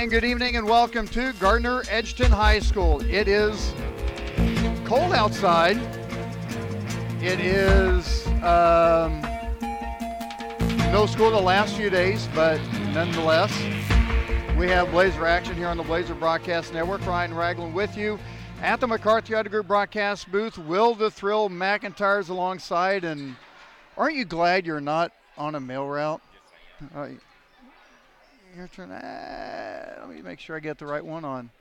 Good evening and welcome to Gardner Edgerton High School. It is cold outside. It is no school the last few days, but nonetheless, we have Blazer action here on the Blazer Broadcast Network. Ryan Ragland with you at the McCarthy Auto Group broadcast booth. Will the Thrill McIntyre's alongside, and aren't you glad you're not on a mail route? Your turn. Let me make sure I get the right one on.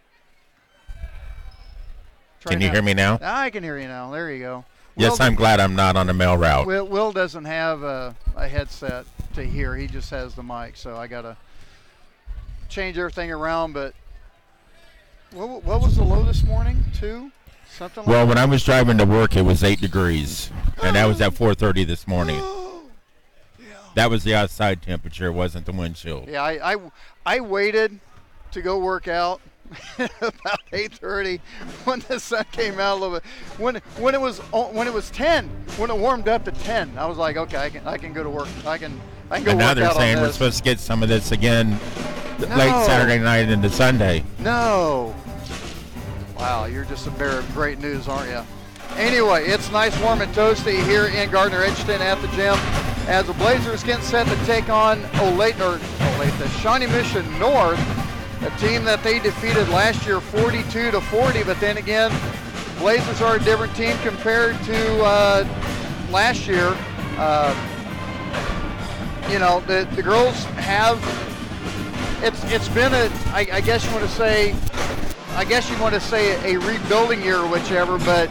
Can you hear me now? I can hear you now. There you go. Yes, I'm glad I'm not on a mail route. Will doesn't have a headset to hear. He just has the mic, so I got to change everything around. But what was the low this morning? 2? Something like that? Well, when I was driving to work, it was 8 degrees, and that was at 4:30 this morning. That was the outside temperature, wasn't the wind chill. Yeah, I waited to go work out about 8:30 when the sun came out a little bit. When it was 10, when it warmed up to 10, I was like, okay, I can go to work. I can go work out on this. And now they're saying we're supposed to get some of this again late Saturday night into Sunday. No. Wow, you're just a bearer of great news, aren't you? Anyway, it's nice, warm, and toasty here in Gardner Edgerton at the gym as the Blazers get set to take on the Shawnee Mission North, a team that they defeated last year 42-40. But then again, Blazers are a different team compared to last year. The girls have. It's been I guess you want to say a rebuilding year or whichever, but.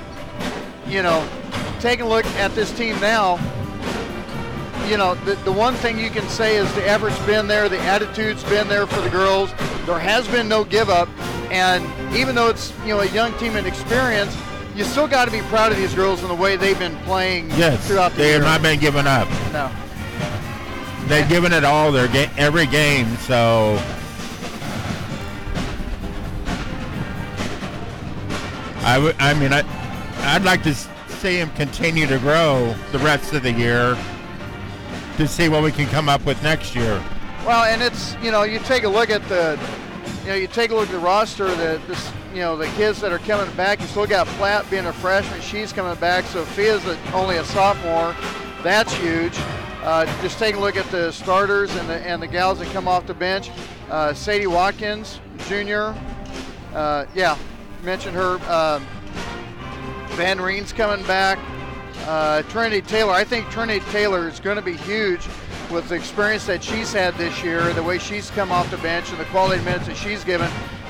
Taking a look at this team now, the one thing you can say is the effort's been there, the attitude's been there for the girls. There has been no give up, and even though it's a young team and experience, you still got to be proud of these girls and the way they've been playing throughout the year. They have not been giving up. No. They've given it all every game, so. I'd like to see him continue to grow the rest of the year. to see what we can come up with next year. Well, and it's, you take a look at the roster, the kids that are coming back. You still got Platt being a freshman. She's coming back. Sophia's only a sophomore. That's huge. Just take a look at the starters and the gals that come off the bench. Sadie Watkins, Jr. Mentioned her. Van Reen's coming back. Trinity Taylor. I think Trinity Taylor is going to be huge with the experience that she's had this year, the way she's come off the bench and the quality of minutes that she's given.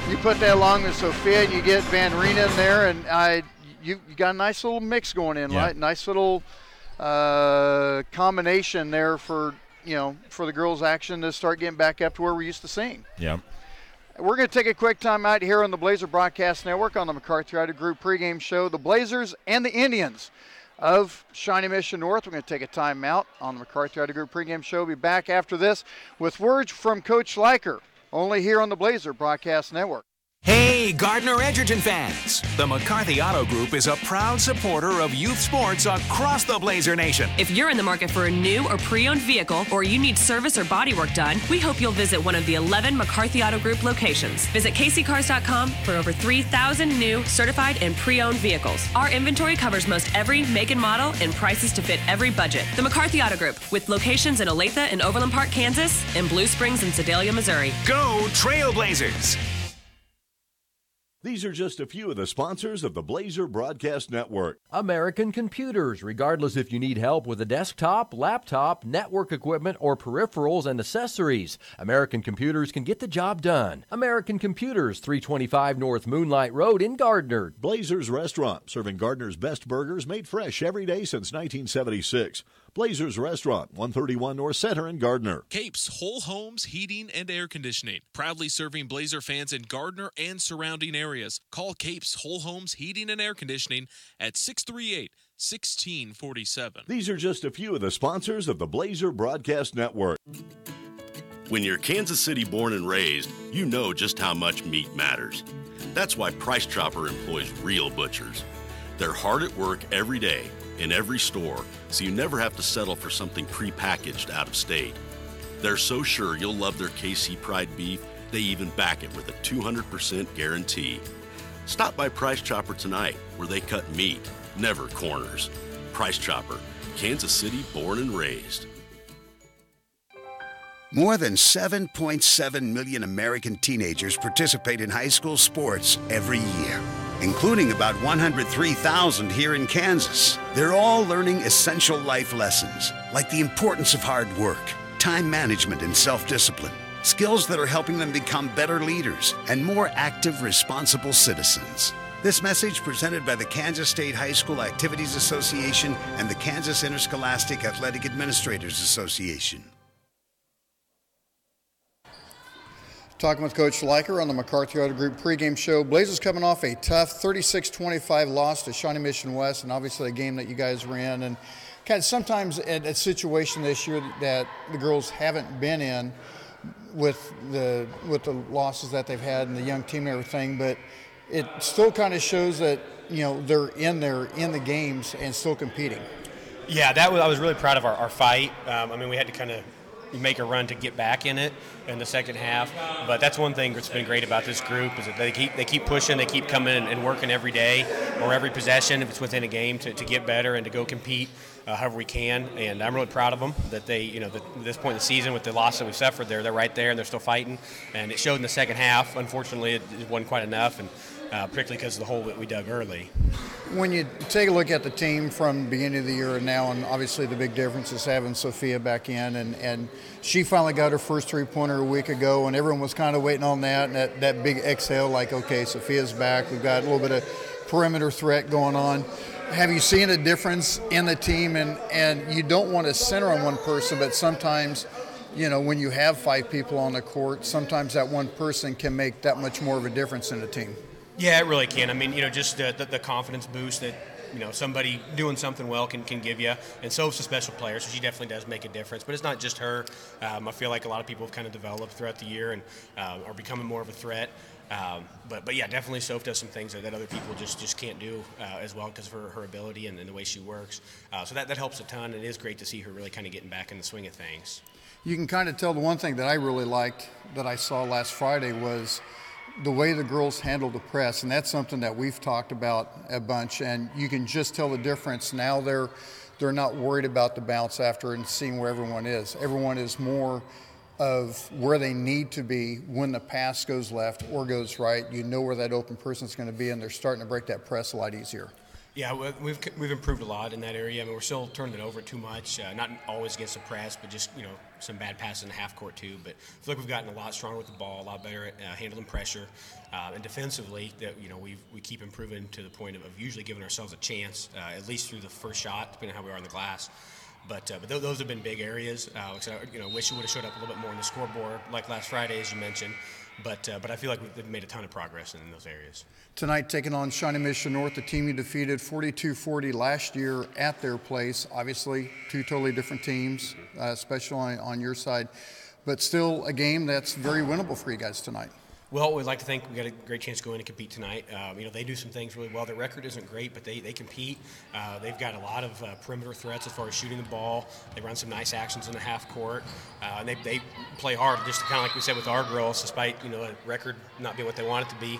You put that along with Sophia and you get Van Reen in there, and you got a nice little mix going in, right? Nice little combination there for the girls' action to start getting back up to where we're used to seeing. Yeah. We're going to take a quick time out here on the Blazer Broadcast Network on the McCarthy Auto Group pregame show. The Blazers and the Indians of Shawnee Mission North. We're going to take a time out on the McCarthy Auto Group pregame show. We'll be back after this with words from Coach Schleicher, only here on the Blazer Broadcast Network. Hey, Gardner Edgerton fans! The McCarthy Auto Group is a proud supporter of youth sports across the Blazer Nation. If you're in the market for a new or pre-owned vehicle, or you need service or body work done, we hope you'll visit one of the 11 McCarthy Auto Group locations. Visit kccars.com for over 3,000 new, certified, and pre-owned vehicles. Our inventory covers most every make and model and prices to fit every budget. The McCarthy Auto Group, with locations in Olathe and Overland Park, Kansas, and Blue Springs and Sedalia, Missouri. Go Trailblazers! These are just a few of the sponsors of the Blazer Broadcast Network. American Computers. Regardless if you need help with a desktop, laptop, network equipment, or peripherals and accessories, American Computers can get the job done. American Computers, 325 North Moonlight Road in Gardner. Blazer's Restaurant, serving Gardner's best burgers made fresh every day since 1976. Blazer's Restaurant, 131 North Center in Gardner. Capes Whole Homes Heating and Air Conditioning, proudly serving Blazer fans in Gardner and surrounding areas. Call Capes Whole Homes Heating and Air Conditioning at 638-1647. These are just a few of the sponsors of the Blazer Broadcast Network. When you're Kansas City born and raised, you know just how much meat matters. That's why Price Chopper employs real butchers. They're hard at work every day in every store, so you never have to settle for something prepackaged out of state. They're so sure you'll love their KC Pride beef, they even back it with a 200% guarantee. Stop by Price Chopper tonight, where they cut meat, never corners. Price Chopper, Kansas City born and raised. More than 7.7 million American teenagers participate in high school sports every year, including about 103,000 here in Kansas. They're all learning essential life lessons, like the importance of hard work, time management, and self-discipline, skills that are helping them become better leaders and more active, responsible citizens. This message presented by the Kansas State High School Activities Association and the Kansas Interscholastic Athletic Administrators Association. Talking with Coach Schleicher on the McCarthy Auto Group pregame show. Blazers coming off a tough 36-25 loss to Shawnee Mission West, and obviously a game that you guys were in. And kind of sometimes a situation this year that the girls haven't been in with the losses that they've had and the young team and everything, but it still kind of shows that they're in there in the games and still competing. Yeah, I was really proud of our fight. We had to kind of make a run to get back in it in the second half, but that's one thing that's been great about this group is that they keep pushing, they keep coming and working every day or every possession if it's within a game to get better and to go compete however we can. And I'm really proud of them that they, at this point in the season with the loss that we suffered, they're right there and they're still fighting. And it showed in the second half. Unfortunately, it wasn't quite enough, and particularly because of the hole that we dug early. When you take a look at the team from the beginning of the year and now, and obviously the big difference is having Sophia back in, and she finally got her first three-pointer a week ago, and everyone was kind of waiting on that, and that big exhale, like, okay, Sophia's back. We've got a little bit of perimeter threat going on. Have you seen a difference in the team? And you don't want to center on one person, but sometimes, when you have five people on the court, sometimes that one person can make that much more of a difference in a team. Yeah, it really can. Just the confidence boost that, somebody doing something well can give you. And so is the special player, so she definitely does make a difference. But it's not just her. I feel like a lot of people have kind of developed throughout the year and are becoming more of a threat. But yeah, definitely Soph does some things that other people just can't do as well because of her ability and the way she works. So that helps a ton. It is great to see her really kind of getting back in the swing of things. You can kind of tell the one thing that I really liked that I saw last Friday was the way the girls handled the press, and that's something that we've talked about a bunch, and you can just tell the difference. Now they're not worried about the bounce after and seeing where everyone is. Everyone is more of where they need to be when the pass goes left or goes right. You know where that open person's going to be, and they're starting to break that press a lot easier. Yeah, we've improved a lot in that area. I mean, we're still turning it over too much, not always against the press, but just, some bad passes in the half court too. But I feel like we've gotten a lot stronger with the ball, a lot better at handling pressure. And defensively, we keep improving to the point of usually giving ourselves a chance, at least through the first shot, depending on how we are on the glass. But those have been big areas. Wish it would have showed up a little bit more on the scoreboard, like last Friday, as you mentioned. But I feel like we've made a ton of progress in those areas. Tonight, taking on Shawnee Mission North, the team you defeated 42-40 last year at their place. Obviously, two totally different teams, especially on your side. But still a game that's very winnable for you guys tonight. Well, we'd like to think we got a great chance to go in and compete tonight. They do some things really well. Their record isn't great, but they compete. They've got a lot of perimeter threats as far as shooting the ball. They run some nice actions in the half court. And they play hard, just kind of like we said with our girls, despite the record not being what they want it to be.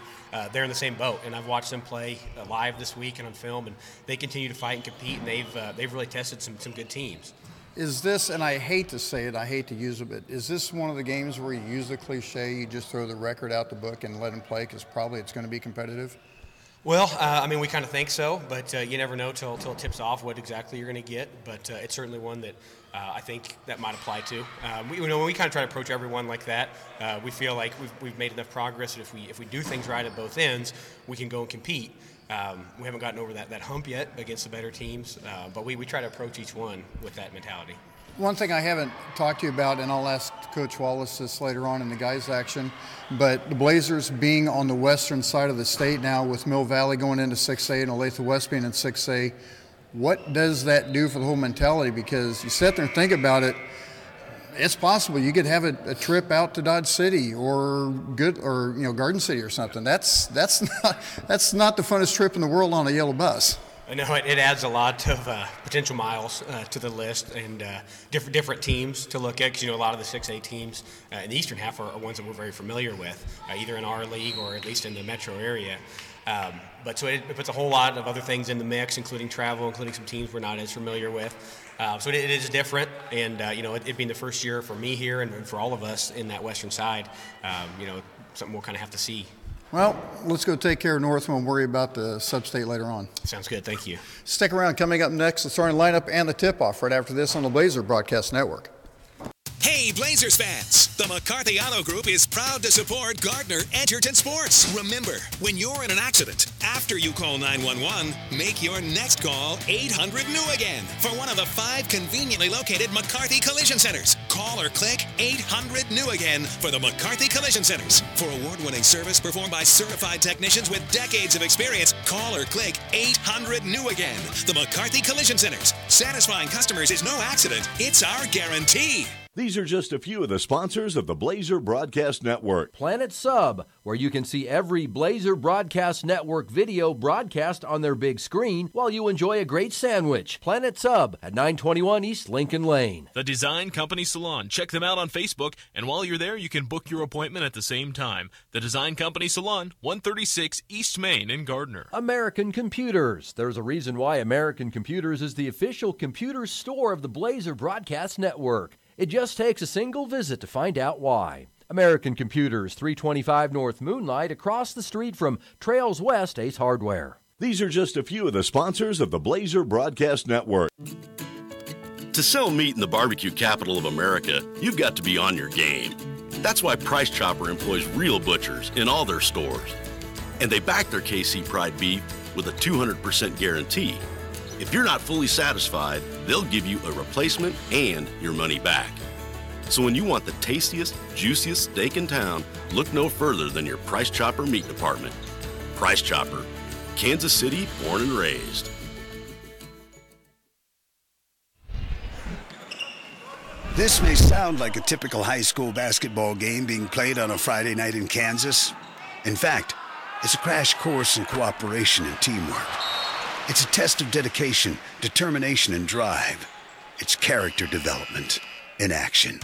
They're in the same boat, and I've watched them play live this week and on film, and they continue to fight and compete, and they've really tested some good teams. Is this, and I hate to say it, I hate to use it, but is this one of the games where you use the cliche, you just throw the record out the book and let them play because probably it's going to be competitive? Well, we kind of think so, but you never know till it tips off what exactly you're going to get. But it's certainly one that I think that might apply to. When we kind of try to approach everyone like that, we feel like we've made enough progress that if we do things right at both ends, we can go and compete. We haven't gotten over that hump yet against the better teams, but we try to approach each one with that mentality. One thing I haven't talked to you about, and I'll ask Coach Wallace this later on in the guys' action, but the Blazers being on the western side of the state now with Mill Valley going into 6A and Olathe West being in 6A, what does that do for the whole mentality? Because you sit there and think about it, it's possible you could have a trip out to Dodge City or Garden City or something. That's not the funnest trip in the world on a yellow bus. I know it adds a lot of potential miles to the list and different teams to look at because a lot of the 6A teams in the eastern half are ones that we're very familiar with, either in our league or at least in the metro area. But so it puts a whole lot of other things in the mix, including travel, including some teams we're not as familiar with. So it is different, and it being the first year for me here and for all of us in that western side, something we'll kind of have to see. Well, let's go take care of North and we'll worry about the sub-state later on. Sounds good. Thank you. Stick around. Coming up next, the starting lineup and the tip-off right after this on the Blazer Broadcast Network. Hey, Blazers fans! The McCarthy Auto Group is proud to support Gardner Edgerton Sports. Remember, when you're in an accident, after you call 911, make your next call 800-NEW-AGAIN for one of the 5 conveniently located McCarthy Collision Centers. Call or click 800-NEW-AGAIN for the McCarthy Collision Centers. For award-winning service performed by certified technicians with decades of experience, call or click 800-NEW-AGAIN. The McCarthy Collision Centers. Satisfying customers is no accident. It's our guarantee. These are just a few of the sponsors of the Blazer Broadcast Network. Planet Sub, where you can see every Blazer Broadcast Network video broadcast on their big screen while you enjoy a great sandwich. Planet Sub at 921 East Lincoln Lane. The Design Company Salon. Check them out on Facebook, and while you're there, you can book your appointment at the same time. The Design Company Salon, 136 East Main in Gardner. American Computers. There's a reason why American Computers is the official computer store of the Blazer Broadcast Network. It just takes a single visit to find out why. American Computers, 325 North Moonlight, across the street from Trails West Ace Hardware. These are just a few of the sponsors of the Blazer Broadcast Network. To sell meat in the barbecue capital of America, you've got to be on your game. That's why Price Chopper employs real butchers in all their stores. And they back their KC Pride beef with a 200% guarantee. If you're not fully satisfied, they'll give you a replacement and your money back. So when you want the tastiest, juiciest steak in town, look no further than your Price Chopper Meat Department. Price Chopper, Kansas City born and raised. This may sound like a typical high school basketball game being played on a Friday night in Kansas. In fact, it's a crash course in cooperation and teamwork. It's a test of dedication, determination, and drive. It's character development in action.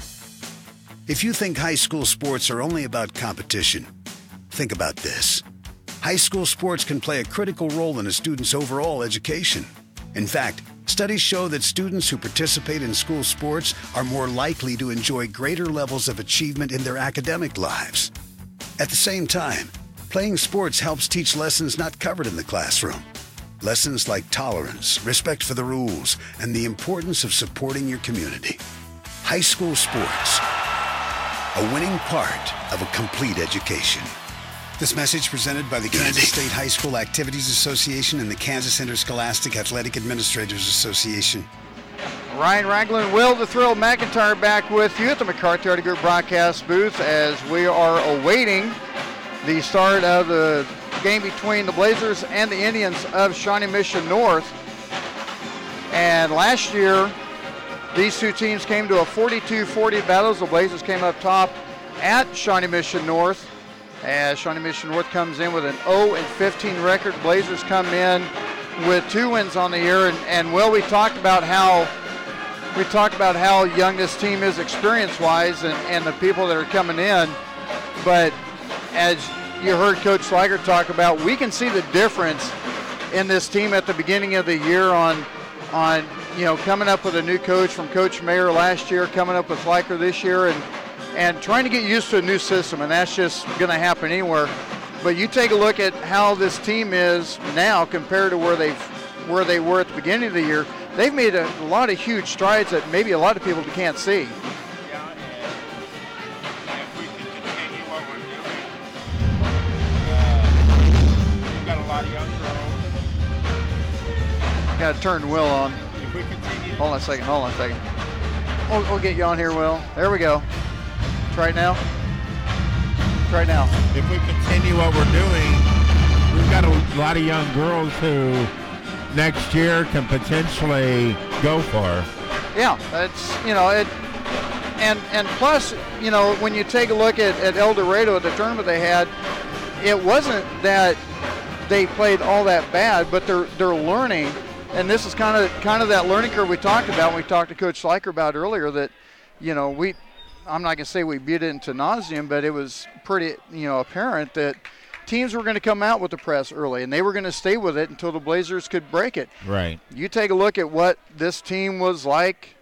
If you think high school sports are only about competition, think about this. High school sports can play a critical role in a student's overall education. In fact, studies show that students who participate in school sports are more likely to enjoy greater levels of achievement in their academic lives. At the same time, playing sports helps teach lessons not covered in the classroom. Lessons like tolerance, respect for the rules, and the importance of supporting your community. High school sports, a winning part of a complete education. This message presented by the Kansas State High School Activities Association and the Kansas Interscholastic Athletic Administrators Association. Ryan Ragland, Will the Thrill McIntyre back with you at the McCarthy Auto Group broadcast booth as we are awaiting the start of the game between the Blazers and the Indians of Shawnee Mission North. And last year, these two teams came to a 42-40 battle. The Blazers came up top at Shawnee Mission North. As Shawnee Mission North comes in with an 0-15 record, Blazers come in with 2 wins on the year. And Will, we talked about how young this team is experience-wise and the people that are coming in. But as you heard Coach Sliger talk about, we can see the difference in this team at the beginning of the year on coming up with a new coach from Coach Mayer last year, coming up with Sliger this year, and trying to get used to a new system, and that's just going to happen anywhere. But you take a look at how this team is now compared to where they were at the beginning of the year. They've made a lot of huge strides that maybe a lot of people can't see. Got to turn Will on. Hold on a second. We'll get you on here, Will. There we go. Try it now. If we continue what we're doing, we've got a lot of young girls who next year can potentially go far. Yeah, that's, and plus, when you take a look at El Dorado at the tournament they had, it wasn't that they played all that bad, but they're learning. And this is kind of that learning curve we talked about when we talked to Coach Sliker about earlier that, I'm not going to say we beat it into nauseam, but it was pretty, apparent that teams were going to come out with the press early, and they were going to stay with it until the Blazers could break it. Right. You take a look at what this team was like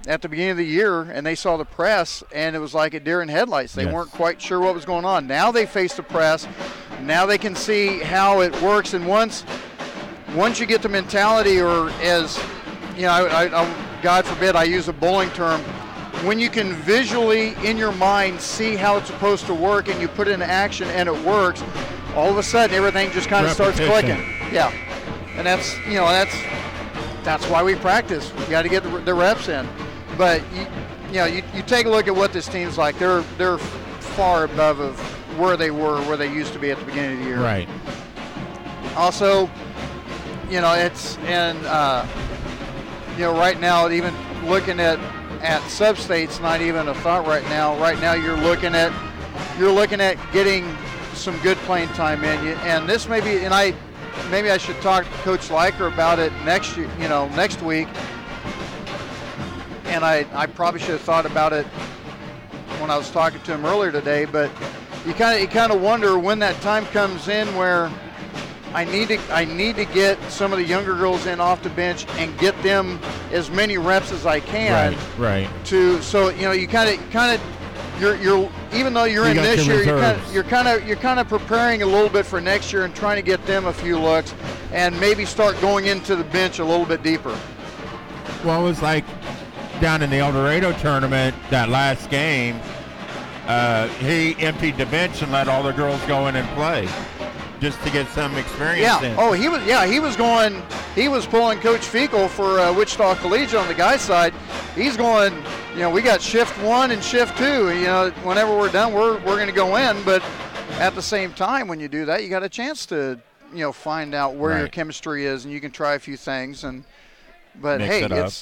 at the beginning of the year, and they saw the press, and it was like a deer in headlights. They weren't quite sure what was going on. Now they face the press. Now they can see how it works, and once you get the mentality, or as, God forbid I use a bowling term, when you can visually in your mind see how it's supposed to work and you put it into action and it works, all of a sudden everything just kind of starts clicking. Yeah, and that's why we practice. We got to get the reps in. But you take a look at what this team's like. They're far above of where they used to be at the beginning of the year. Right. Also, it's right now, even looking at sub-state's not even a thought right now. Right now you're looking at getting some good playing time in you, and this may be, and maybe I should talk to Coach Sliker about it next week. And I probably should have thought about it when I was talking to him earlier today, but you kind of wonder when that time comes in where I need to get some of the younger girls in off the bench and get them as many reps as I can. Right. You kind of you're even though you're in this year, you're kind of preparing a little bit for next year and trying to get them a few looks and maybe start going into the bench a little bit deeper. Well, it was like down in the El Dorado tournament, that last game, he emptied the bench and let all the girls go in and play, just to get some experience in. Oh, he was pulling Coach Feakle for Wichita Collegiate on the guys' side. He's going, we got shift 1 and shift 2. Whenever we're done, we're going to go in. But at the same time, when you do that, you got a chance to, find out where your chemistry is, and you can try a few things. But mix hey, it up.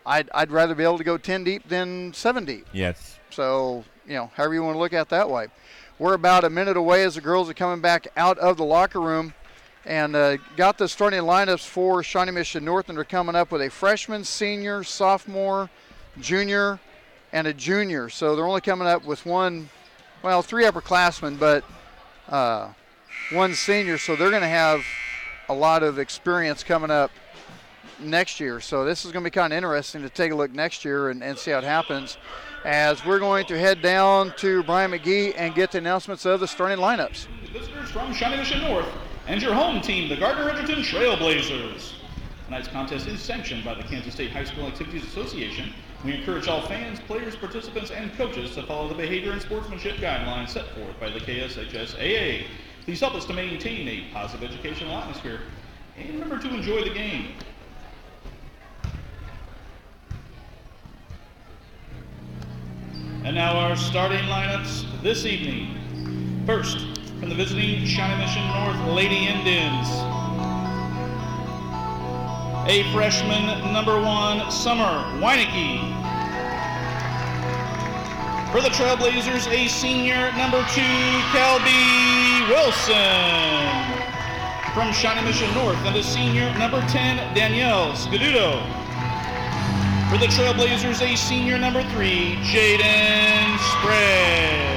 I'd rather be able to go 10 deep than 7 deep. Yes. So, however you want to look at it that way. We're about a minute away as the girls are coming back out of the locker room, and got the starting lineups for Shawnee Mission North, and they're coming up with a freshman, senior, sophomore, junior, and a junior. So they're only coming up with 3 upperclassmen, but 1 senior. So they're going to have a lot of experience coming up next year. So this is going to be kind of interesting to take a look next year and see how it happens, as we're going to head down to Brian McGee and get the announcements of the starting lineups. Visitors from Shawnee Mission North and your home team, the Gardner-Edgerton Trailblazers. Tonight's contest is sanctioned by the Kansas State High School Activities Association. We encourage all fans, players, participants, and coaches to follow the behavior and sportsmanship guidelines set forth by the KSHSAA. Please help us to maintain a positive educational atmosphere, and remember to enjoy the game. And now our starting lineups this evening. First, from the visiting Shawnee Mission North Lady Indians, a freshman, number 1, Summer Weinecke. For the Trailblazers, a senior, number 2, Kelby Wilson. From Shawnee Mission North, and a senior, number 10, Danielle Scaduto. For the Trailblazers, a senior, number 3, Jaden Sprague.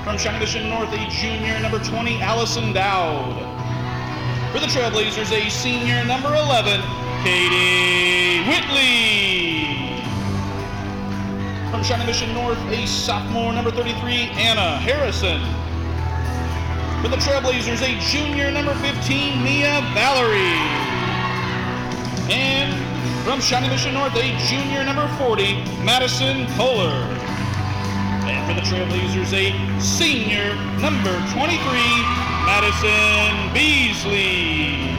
From Shawnee Mission North, a junior, number 20, Allison Dowd. For the Trailblazers, a senior, number 11, Katie Whitley. From Shawnee Mission North, a sophomore, number 33, Anna Harrison. For the Trailblazers, a junior, number 15, Mia Valerie. And from Shawnee Mission North, a junior, number 40, Madison Kohler. And for the Trailblazers, a senior, number 23, Madison Beasley.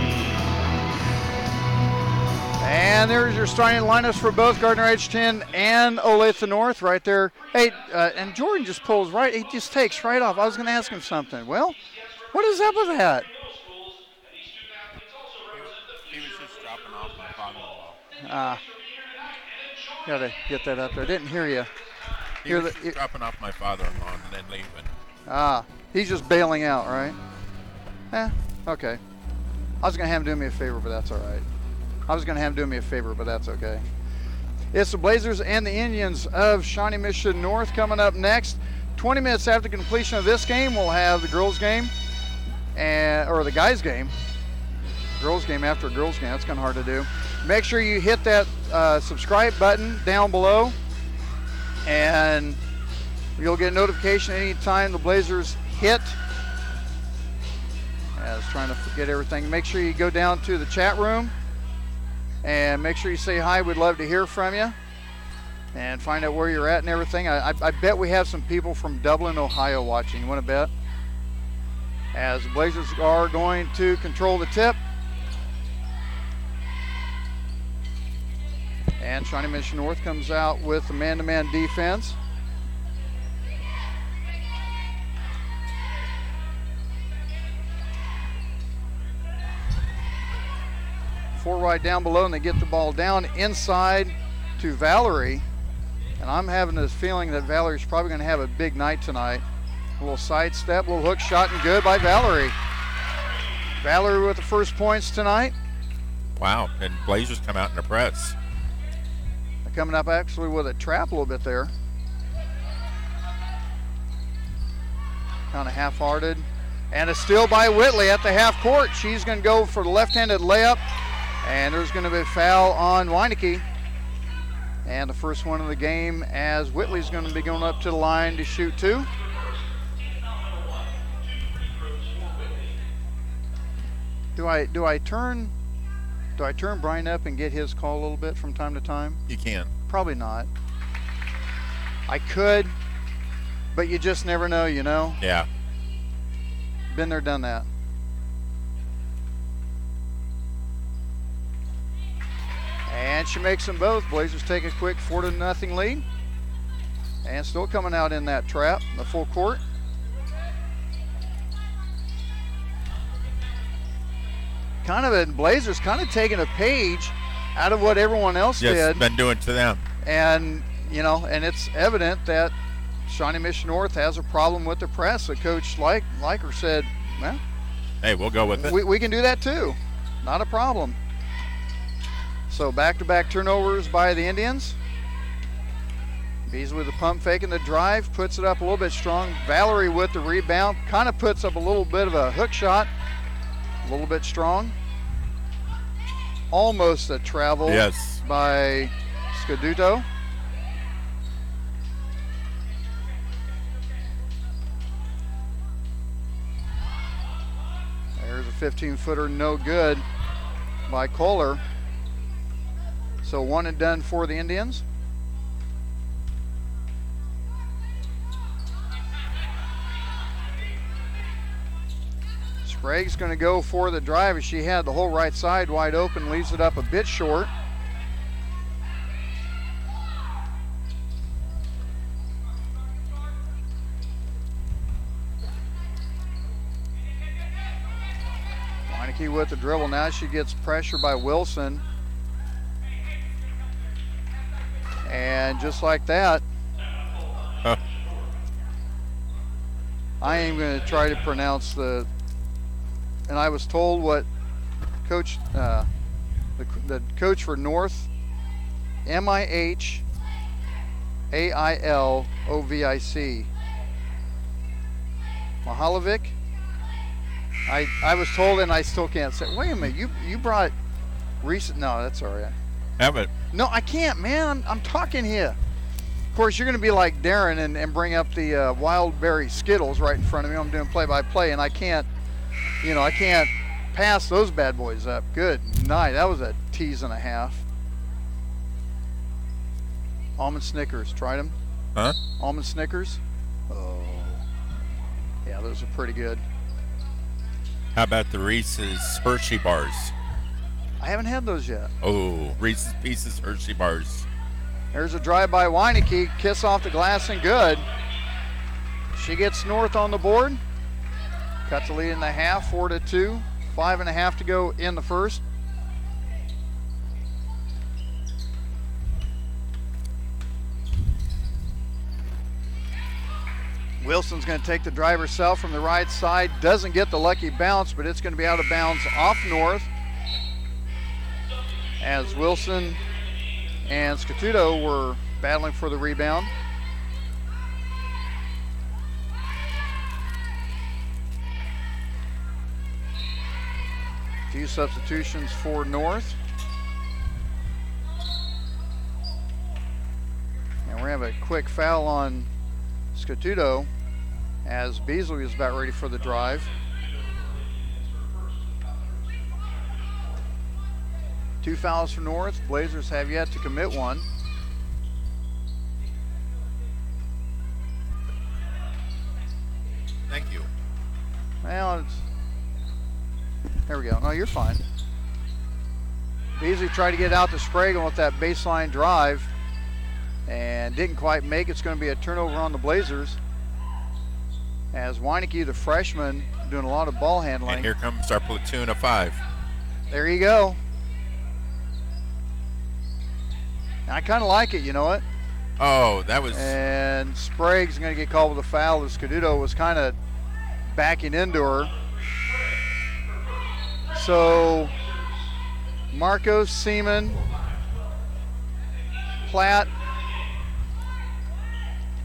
And there's your starting lineups for both Gardner-Edgerton and Olathe North right there. Hey, and Jordan just pulls right, he just takes right off. I was going to ask him something. Well, what is up with that? He was just dropping off my father-in-law. Gotta get that up there. Didn't hear you. He was dropping off my father-in-law and then leaving. He's just bailing out, right? Okay. I was going to have him do me a favor, but that's all right. It's the Blazers and the Indians of Shawnee Mission North coming up next. 20 minutes after completion of this game, we'll have the girls' game, or the guys' game. Girls' game after a girls' game. That's kind of hard to do. Make sure you hit that subscribe button down below, and you'll get a notification anytime the Blazers hit. I was trying to forget everything. Make sure you go down to the chat room and make sure you say hi. We'd love to hear from you and find out where you're at and everything. I bet we have some people from Dublin, Ohio watching. You want to bet? As the Blazers are going to control the tip. And Shawnee Mission North comes out with a man-to-man defense. Four wide down below, and they get the ball down inside to Valerie. And I'm having this feeling that Valerie's probably going to have a big night tonight. A little sidestep, a little hook shot, and good by Valerie. Valerie with the first points tonight. Wow, and Blazers come out in the press. They're coming up actually with a trap a little bit there. Kind of half-hearted. And a steal by Whitley at the half court. She's going to go for the left-handed layup. And there's going to be a foul on Weinecke. And the first one of the game, as Whitley's going to be going up to the line to shoot 2. Do I turn Brian up and get his call a little bit from time to time? You can. Probably not. I could, but you just never know, you know? Yeah. Been there, done that. And she makes them both. Blazers take a quick 4-0 lead. And still coming out in that trap, the full court. Blazers kind of taking a page out of what everyone else did. Been doing to them. And, you know, and it's evident that Shawnee Mission North has a problem with the press. So Coach Liker said, well, hey, we'll go with it. We can do that too. Not a problem. So back-to-back turnovers by the Indians. Beasley with the pump faking the drive, puts it up a little bit strong. Valerie with the rebound, kind of puts up a little bit of a hook shot, a little bit strong. Almost a travel by Scaduto. There's a 15-footer, no good by Kohler. So 1 and done for the Indians. Sprague's going to go for the drive as she had the whole right side wide open, leaves it up a bit short. Meineke with the dribble. Now she gets pressure by Wilson. And just like that, I am going to try to pronounce the, and I was told what coach, the coach for North, Mihailovic. Mihailovic. I was told, and I still can't say. Wait a minute, you brought recent. No, that's all right. Have it. No, I can't, man. I'm talking here. Of course, you're going to be like Darren and bring up the Wild Berry Skittles right in front of me. I'm doing play-by-play, and I can't pass those bad boys up. Good night. That was a tease and a half. Almond Snickers. Tried them? Huh? Almond Snickers? Oh. Yeah, those are pretty good. How about the Reese's Hershey bars? I haven't had those yet. Oh, Reese's Pieces Hershey bars. There's a drive by Weineke. Kiss off the glass and good. She gets North on the board. Cuts the lead in the half, 4-2. 5.5 to go in the first. Wilson's going to take the drive herself from the right side. Doesn't get the lucky bounce, but it's going to be out of bounds off North. As Wilson and Scaduto were battling for the rebound. A few substitutions for North. And we're going to have a quick foul on Scaduto as Beasley is about ready for the drive. 2 fouls for North. Blazers have yet to commit one. Thank you. Well, there we go. No, you're fine. Beasley tried to get out to Sprague with that baseline drive and didn't quite make it. It's going to be a turnover on the Blazers as Weineke, the freshman, doing a lot of ball handling. And here comes our platoon of 5. There you go. I kind of like it, you know what? Oh, that was... And Sprague's going to get called with a foul as Scaduto was kind of backing into her. So, Marcos, Seaman, Platt,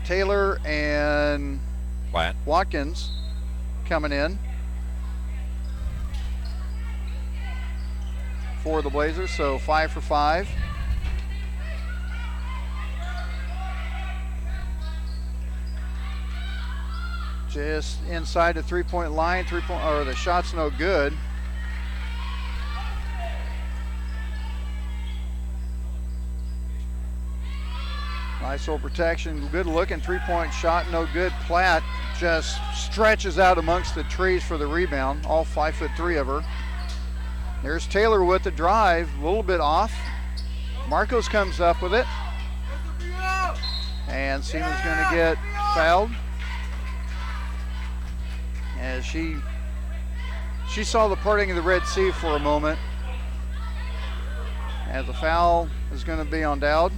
Taylor, and Platt. Watkins coming in for the Blazers. So 5 for 5. Just inside the three-point line. The shot's no good. Nice little protection. Good looking three-point shot, no good. Platt just stretches out amongst the trees for the rebound. All 5'3" of her. There's Taylor with the drive, a little bit off. Marcos comes up with it. And Seaman's going to get fouled. As she saw the parting of the Red Sea for a moment. As the foul is going to be on Dowd.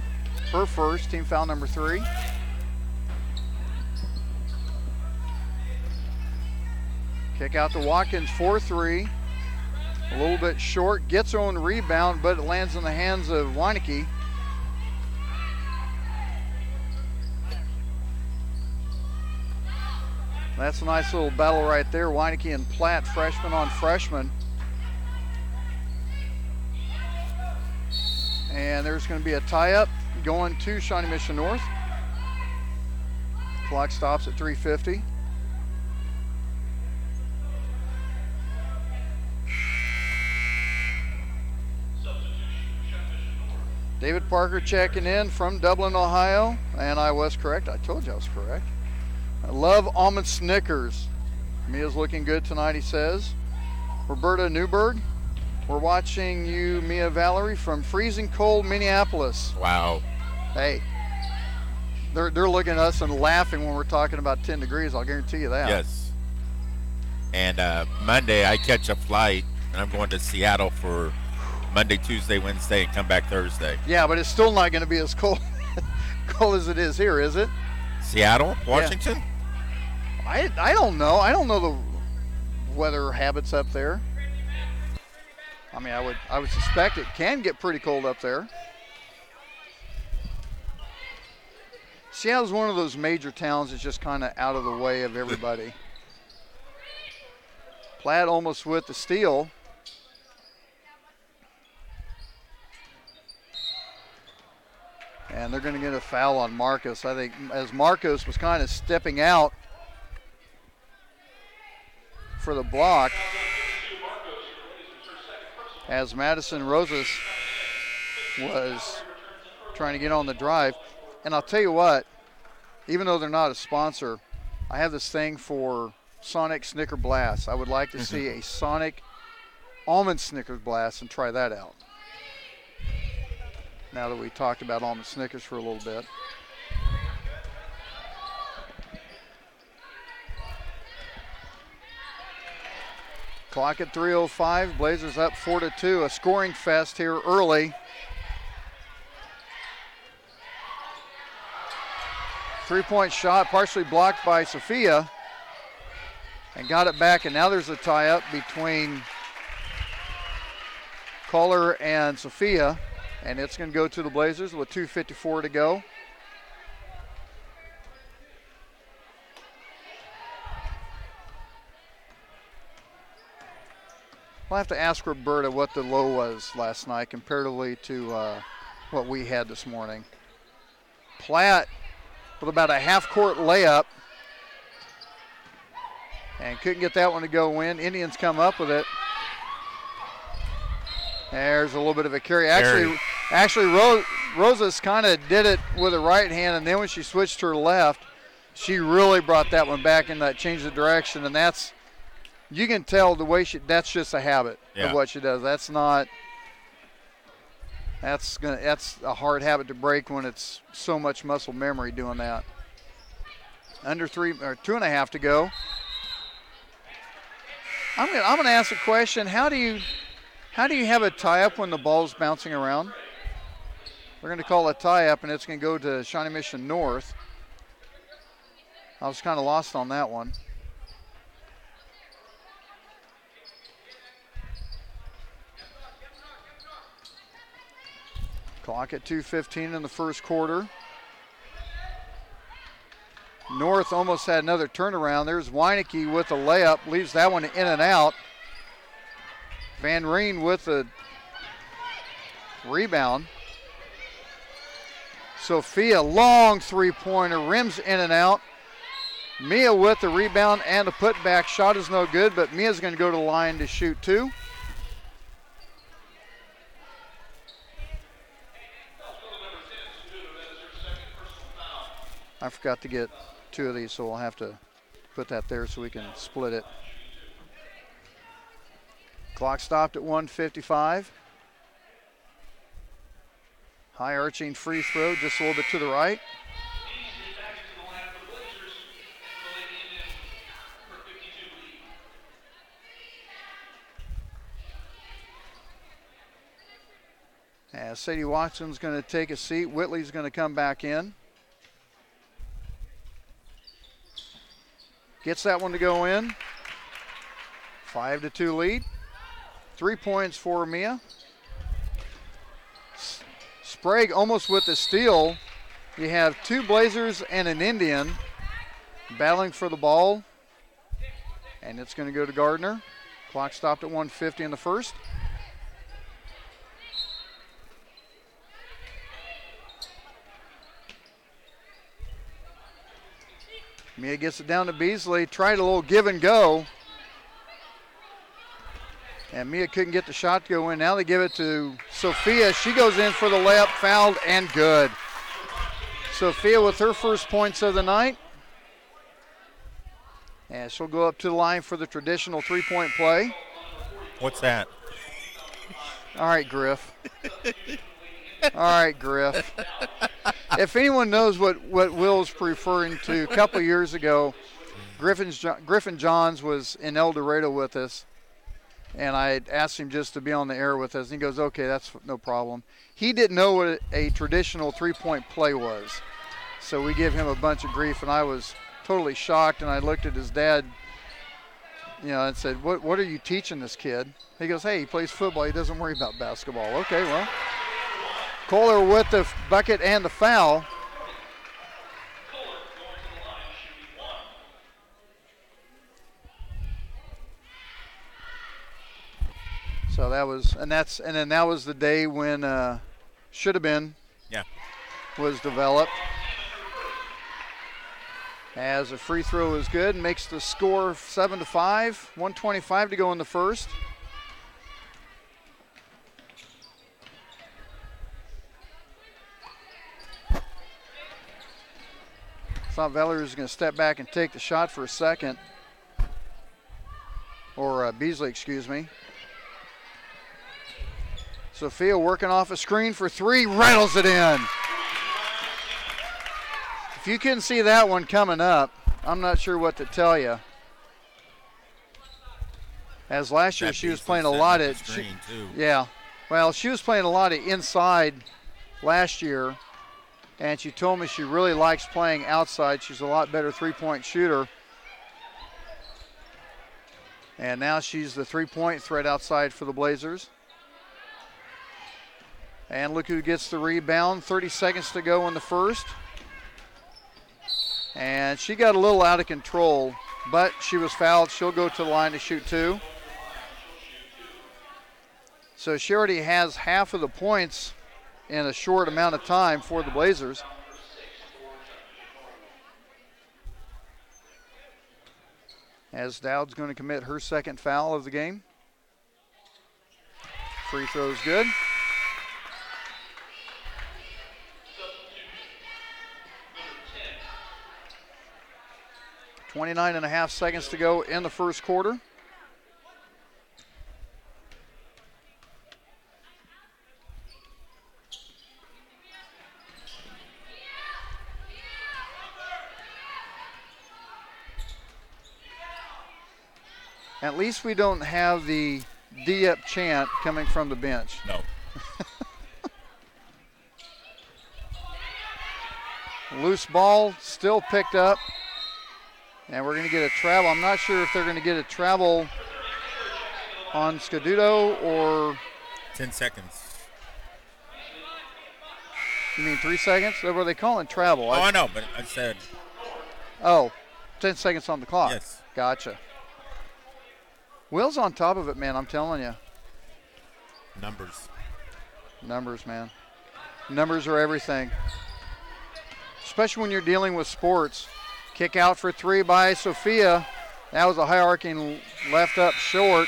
Her first, team foul number 3. Kick out to Watkins, 4-3. A little bit short, gets her own rebound, but it lands in the hands of Weineke. That's a nice little battle right there. Weineke and Platt, freshman on freshman. And there's going to be a tie-up going to Shawnee Mission North. Clock stops at 3:50. David Parker checking in from Dublin, Ohio. And I was correct. I told you I was correct. I love almond Snickers. Mia's looking good tonight, he says. Roberta Newberg. We're watching you, Mia Valerie, from freezing cold Minneapolis. Wow. Hey, they're looking at us and laughing when we're talking about 10 degrees. I'll guarantee you that. Yes. And Monday I catch a flight, and I'm going to Seattle for Monday, Tuesday, Wednesday, and come back Thursday. Yeah, but it's still not going to be as cold as it is here, is it? Seattle, Washington? Yeah. I don't know. I don't know the weather habits up there. I mean, I would suspect it can get pretty cold up there. Seattle's one of those major towns that's just kind of out of the way of everybody. Platt almost with the steal. And they're going to get a foul on Marcus. I think as Marcos was kind of stepping out for the block, as Madison Rosas was trying to get on the drive. And I'll tell you what, even though they're not a sponsor, I have this thing for Sonic Snicker Blast. I would like to see a Sonic Almond Snickers Blast and try that out. Now that we talked about Almond Snickers for a little bit. Clock at 3:05, Blazers up 4-2, a scoring fest here early. Three-point shot partially blocked by Sophia and got it back, and now there's a tie-up between Kohler and Sophia, and it's going to go to the Blazers with 2:54 to go. We'll have to ask Roberta what the low was last night comparatively to what we had this morning. Platt with about a half-court layup and couldn't get that one to go in. Indians come up with it. There's a little bit of a carry. Actually, Rosas kind of did it with her right hand, and then when she switched to her left, she really brought that one back and that changed the direction, and that's, you can tell the way that's just a habit of what she does. That's not, that's a hard habit to break when it's so much muscle memory doing that. Under 2.5 to go. I'm gonna ask a question. How do you have a tie-up when the ball's bouncing around? We're going to call a tie-up, and it's going to go to Shawnee Mission North. I was kind of lost on that one. Clock at 2:15 in the first quarter. North almost had another turnaround. There's Weineke with a layup, leaves that one in and out. Van Reen with a rebound. Sophia, long three-pointer, rims in and out. Mia with the rebound and a putback. Shot is no good, but Mia's going to go to the line to shoot two. I forgot to get two of these, so we'll have to put that there so we can split it. Clock stopped at 1:55. High arching free throw, just a little bit to the right. As Sadie Watson's going to take a seat, Whitley's going to come back in. Gets that one to go in. 5-2 lead. 3 points for Mia. Sprague almost with the steal. You have 2 Blazers and an Indian battling for the ball. And it's going to go to Gardner. Clock stopped at 1:50 in the first. Mia gets it down to Beasley. Tried a little give and go. And Mia couldn't get the shot to go in. Now they give it to Sophia. She goes in for the layup, fouled, and good. Sophia with her first points of the night. And she'll go up to the line for the traditional 3-point play. What's that? All right, Griff. All right, Griff. If anyone knows what Will's referring to, a couple of years ago, Griffin Johns was in El Dorado with us, and I asked him just to be on the air with us, and he goes, okay, that's no problem. He didn't know what a traditional 3-point play was, so we give him a bunch of grief, and I was totally shocked, and I looked at his dad, and said, what are you teaching this kid? He goes, hey, he plays football. He doesn't worry about basketball. Okay, well, Kohler with the bucket and the foul. So that was, and then that was the day when Should Have Been was developed. As a free throw is good, makes the score 7-5, 1:25 to go in the first. Thought Valerie was going to step back and take the shot for a second. Or Beasley, excuse me. Sophia working off a screen for 3, rattles it in. If you couldn't see that one coming up, I'm not sure what to tell you. As last year she was playing a lot at she was playing a lot of inside last year, and she told me she really likes playing outside. She's a lot better 3-point shooter. And now she's the 3-point threat outside for the Blazers. And look who gets the rebound. 30 seconds to go in the first. And she got a little out of control, but she was fouled. She'll go to the line to shoot 2. So she already has half of the points in a short amount of time for the Blazers. As Dowd's going to commit her second foul of the game. Free throw's good. .29.5 seconds to go in the first quarter. At least we don't have the D-up chant coming from the bench. No. Loose ball still picked up. And we're going to get a travel. I'm not sure if they're going to get a travel on Scaduto or 10 seconds. You mean 3 seconds? What were they calling travel? I know, but I said. 10 seconds on the clock. Yes. Gotcha. Will's on top of it, man, I'm telling you. Numbers, man. Numbers are everything. Especially when you're dealing with sports. Kick out for 3 by Sophia. That was a high arcing left up short.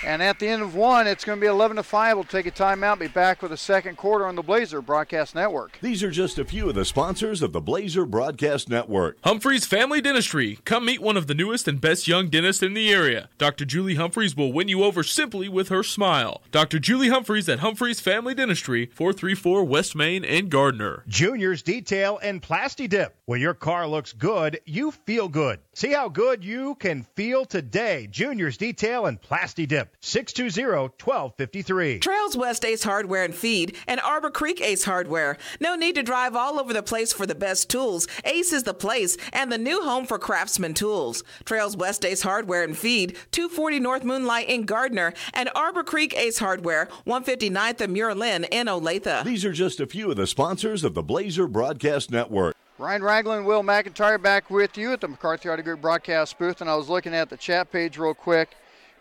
And at the end of 1, it's going to be 11-5. We'll take a timeout. Be back with the second quarter on the Blazer Broadcast Network. These are just a few of the sponsors of the Blazer Broadcast Network. Humphreys Family Dentistry. Come meet one of the newest and best young dentists in the area. Dr. Julie Humphreys will win you over simply with her smile. Dr. Julie Humphreys at Humphreys Family Dentistry, 434 West Main in Gardner. Junior's Detail and Plasti Dip. When your car looks good, you feel good. See how good you can feel today. Junior's Detail and Plasti Dip. Dip, 620-1253. Trails West Ace Hardware and Feed and Arbor Creek Ace Hardware. No need to drive all over the place for the best tools. Ace is the place and the new home for Craftsman tools. Trails West Ace Hardware and Feed, 240 North Moonlight in Gardner, and Arbor Creek Ace Hardware, 159th and Muir Lynn in Olathe. These are just a few of the sponsors of the Blazer Broadcast Network. Ryan Ragland, Will McIntyre back with you at the McCarthy Auto Group broadcast booth, and I was looking at the chat page real quick,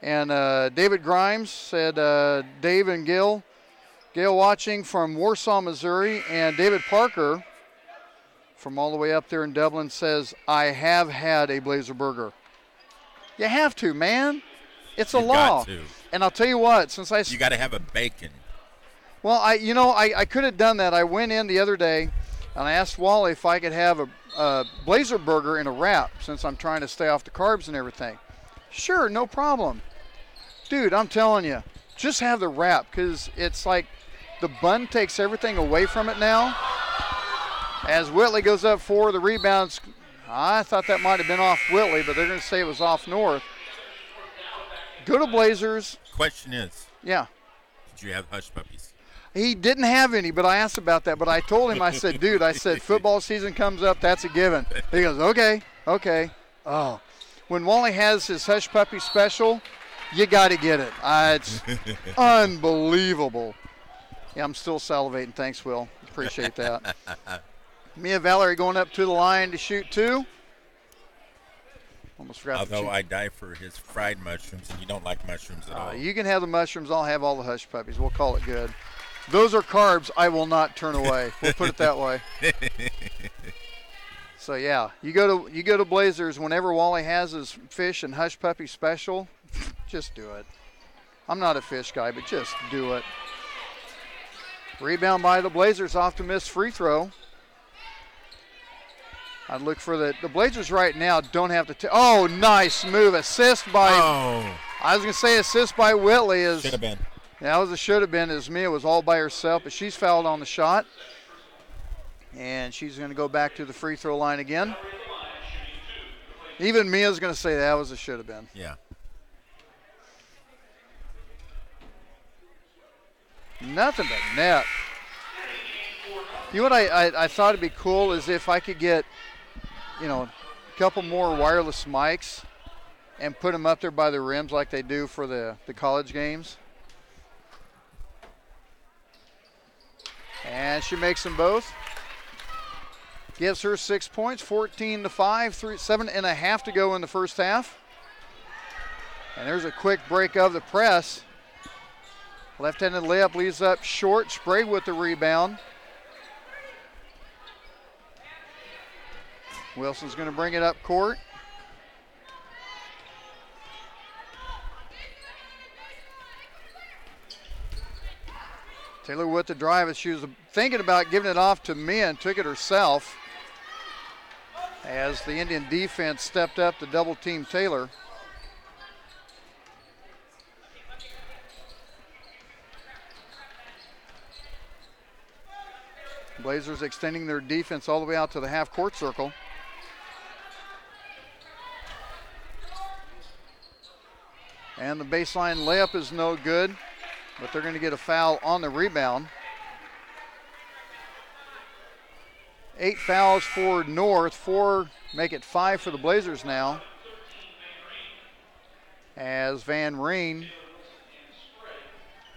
and David Grimes said, Dave and Gail watching from Warsaw, Missouri, and David Parker from all the way up there in Dublin says, I have had a Blazer burger. You have to, man. It's a law. Got to. And I'll tell you what, you got to have a bacon. Well, I could have done that. I went in the other day, and I asked Wally if I could have a Blazer burger in a wrap since I'm trying to stay off the carbs and everything. Sure, no problem. Dude, I'm telling you, just have the wrap because it's like the bun takes everything away from it now. As Whitley goes up for the rebounds, I thought that might have been off Whitley, but they're going to say it was off North. Go to Blazers. Question is, yeah, did you have hush puppies? He didn't have any, but I asked about that. But I told him, I said, dude, football season comes up, that's a given. He goes, okay. Oh, when Wally has his Hush Puppy special, you got to get it. It's unbelievable. Yeah, I'm still salivating. Thanks, Will. Appreciate that. Mia Valerie going up to the line to shoot two. Almost forgot. Although I die for his fried mushrooms, and you don't like mushrooms at all. You can have the mushrooms. I'll have all the Hush Puppies. We'll call it good. Those are carbs I will not turn away. We'll put it that way. So yeah, you go to Blazers whenever Wally has his fish and Hush Puppy special. Just do it. I'm not a fish guy, but just do it. Rebound by the Blazers off to miss free throw. I'd look for the Blazers right now don't have to. Oh, nice move. Assist by. Oh. I was going to say assist by Whitley is. Should have been. That was a should have been, as Mia was all by herself, but she's fouled on the shot. And she's going to go back to the free throw line again. Even Mia's going to say that was a should have been. Yeah. Nothing but net. You know what I thought it'd be cool is if I could get, a couple more wireless mics and put them up there by the rims like they do for the college games. And she makes them both. Gives her 6 points, 14-5, 7.5 to go in the first half. And there's a quick break of the press. Left-handed layup leaves up short. Sprague with the rebound. Wilson's going to bring it up court. Taylor with the drive as she was thinking about giving it off to Mia and took it herself as the Indian defense stepped up to double team Taylor. Blazers extending their defense all the way out to the half court circle. And the baseline layup is no good, but they're going to get a foul on the rebound. 8 fouls for North, 4 make it 5 for the Blazers now. As Van Reen,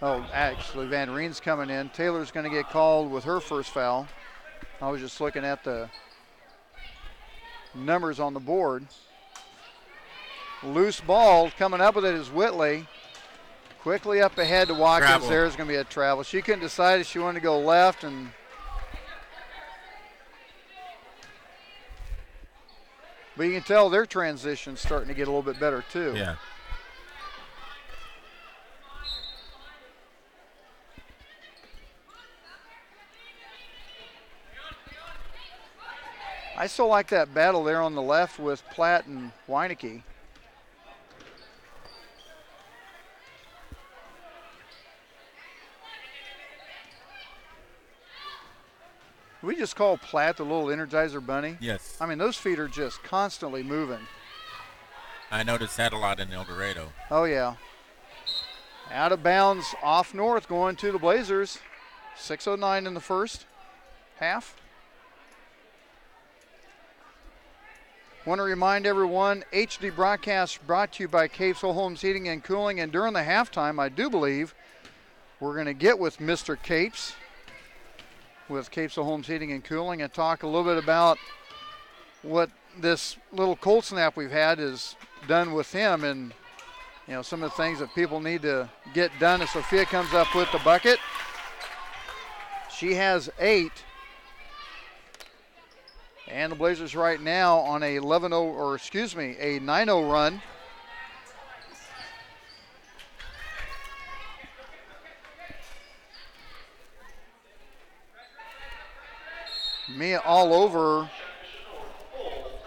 Van Reen's coming in. Taylor's going to get called with her first foul. I was just looking at the numbers on the board. Loose ball, coming up with it is Whitley. Quickly up ahead to Watkins. Travel. There's going to be a travel. She couldn't decide if she wanted to go left, but you can tell their transition's starting to get a little bit better too. Yeah. I still like that battle there on the left with Platt and Weineke. We just call Platt the little Energizer Bunny. Yes. I mean, those feet are just constantly moving. I noticed that a lot in El Dorado. Oh, yeah. Out of bounds off north going to the Blazers. 6:09 in the first half. Want to remind everyone, HD broadcast brought to you by Capesville Homes Heating and Cooling. And during the halftime, I do believe we're going to get with Mr. Capes, with Capesville Homes Heating and Cooling, and talk a little bit about what this little cold snap we've had has done with him, and some of the things that people need to get done. As Sophia comes up with the bucket, she has 8. And the Blazers right now on a 9-0 run. Mia all over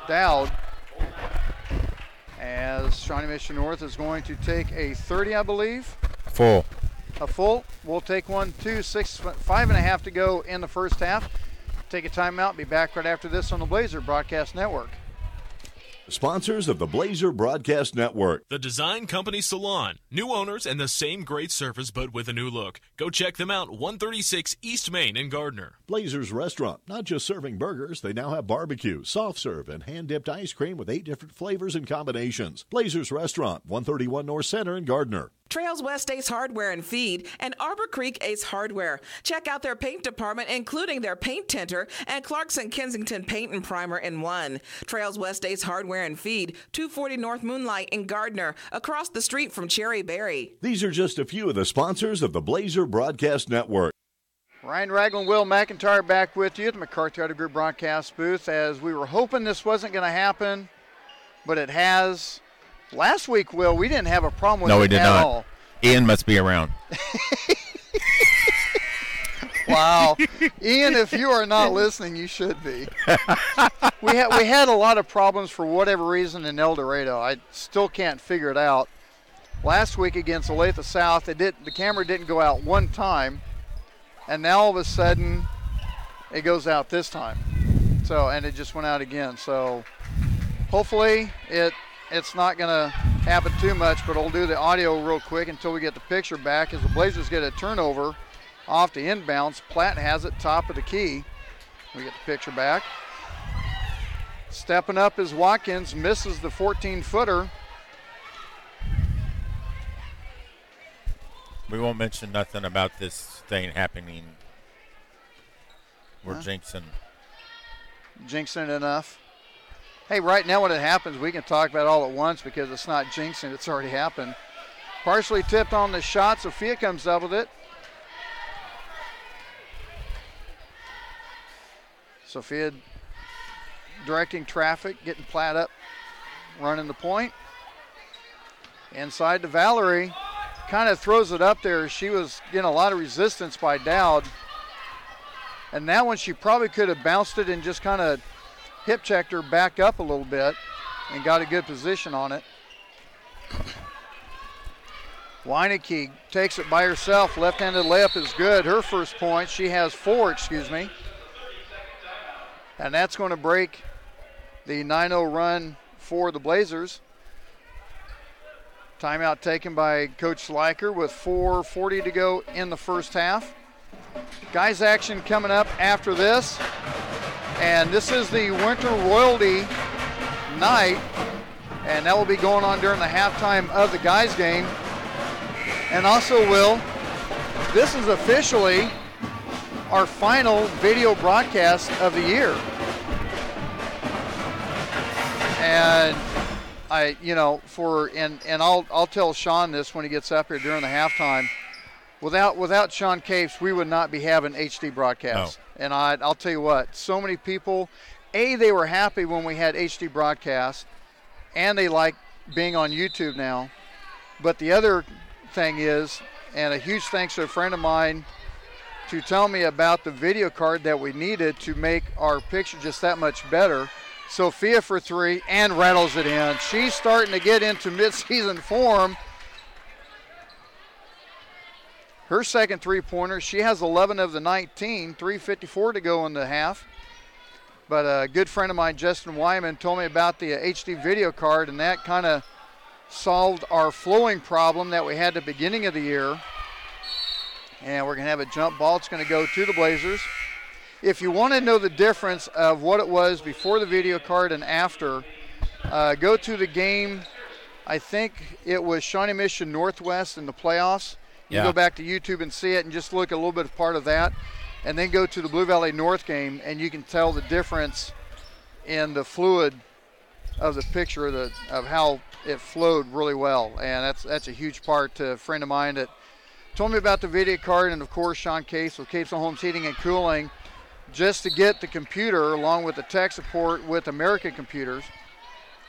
Dowd, as Shawnee Mission North is going to take a 30, I believe. Full. A full. We'll take 1, 2, 6, 5.5 to go in the first half. Take a timeout. Be back right after this on the Blazer Broadcast Network. Sponsors of the Blazer Broadcast Network. The Design Company Salon. New owners and the same great service, but with a new look. Go check them out, 136 East Main in Gardner. Blazers Restaurant. Not just serving burgers, they now have barbecue, soft serve, and hand-dipped ice cream with 8 different flavors and combinations. Blazers Restaurant, 131 North Center in Gardner. Trails West Ace Hardware and Feed, and Arbor Creek Ace Hardware. Check out their paint department, including their paint tinter and Clarkson Kensington Paint and Primer in one. Trails West Ace Hardware and Feed, 240 North Moonlight in Gardner, across the street from Cherry Berry. These are just a few of the sponsors of the Blazer Broadcast Network. Ryan Ragland, Will McIntyre back with you at the McCarthy Auto Group broadcast booth, as we were hoping this wasn't going to happen, but it has. Last week, Will, we didn't have a problem with it at all. Ian must be around. Wow. Ian, if you are not listening, you should be. We had a lot of problems for whatever reason in El Dorado. I still can't figure it out. Last week against Olathe South, the camera didn't go out one time, and now all of a sudden it goes out this time. And it just went out again. So hopefully it's not going to happen too much, but I'll do the audio real quick until we get the picture back, as the Blazers get a turnover off the inbounds. Platt has it top of the key. We get the picture back. Stepping up is Watkins, misses the 14-footer. We won't mention nothing about this thing happening. We're jinxing enough. Hey, right now when it happens, we can talk about it all at once because it's not jinxing. It's already happened. Partially tipped on the shot. Sophia comes up with it. Sophia directing traffic, getting Platt up, running the point. Inside to Valerie. Kind of throws it up there. She was getting a lot of resistance by Dowd. And that one she probably could have bounced it and just kind of hip checked her back up a little bit and got a good position on it. Weineke takes it by herself. Left-handed layup is good. Her first point. She has 4, And that's going to break the 9-0 run for the Blazers. Timeout taken by Coach Sliker with 4:40 to go in the first half. Guys action coming up after this. And this is the Winter Royalty night, and that will be going on during the halftime of the guys game. And also, Will, this is officially our final video broadcast of the year. And I'll tell Sean this when he gets up here during the halftime. Without Sean Capes, we would not be having HD broadcast. No. And I'll tell you what, so many people, they were happy when we had HD broadcast, and they like being on YouTube now. But the other thing is, and a huge thanks to a friend of mine to tell me about the video card that we needed to make our picture just that much better. Sophia for 3 and rattles it in. She's starting to get into midseason form. Her second three-pointer, she has 11 of the 19, 3:54 to go in the half. But a good friend of mine, Justin Wyman, told me about the HD video card, and that kind of solved our flowing problem that we had at the beginning of the year. And we're going to have a jump ball. It's going to go to the Blazers. If you want to know the difference of what it was before the video card and after, go to the game. I think it was Shawnee Mission Northwest in the playoffs. You go back to YouTube and see it and just look at a little bit of part of that. And then go to the Blue Valley North game, and you can tell the difference in the fluid of the picture of how it flowed really well. And that's a huge part to a friend of mine that told me about the video card, and, of course, Sean Case with Capes Homes Heating and Cooling, just to get the computer along with the tech support with American Computers.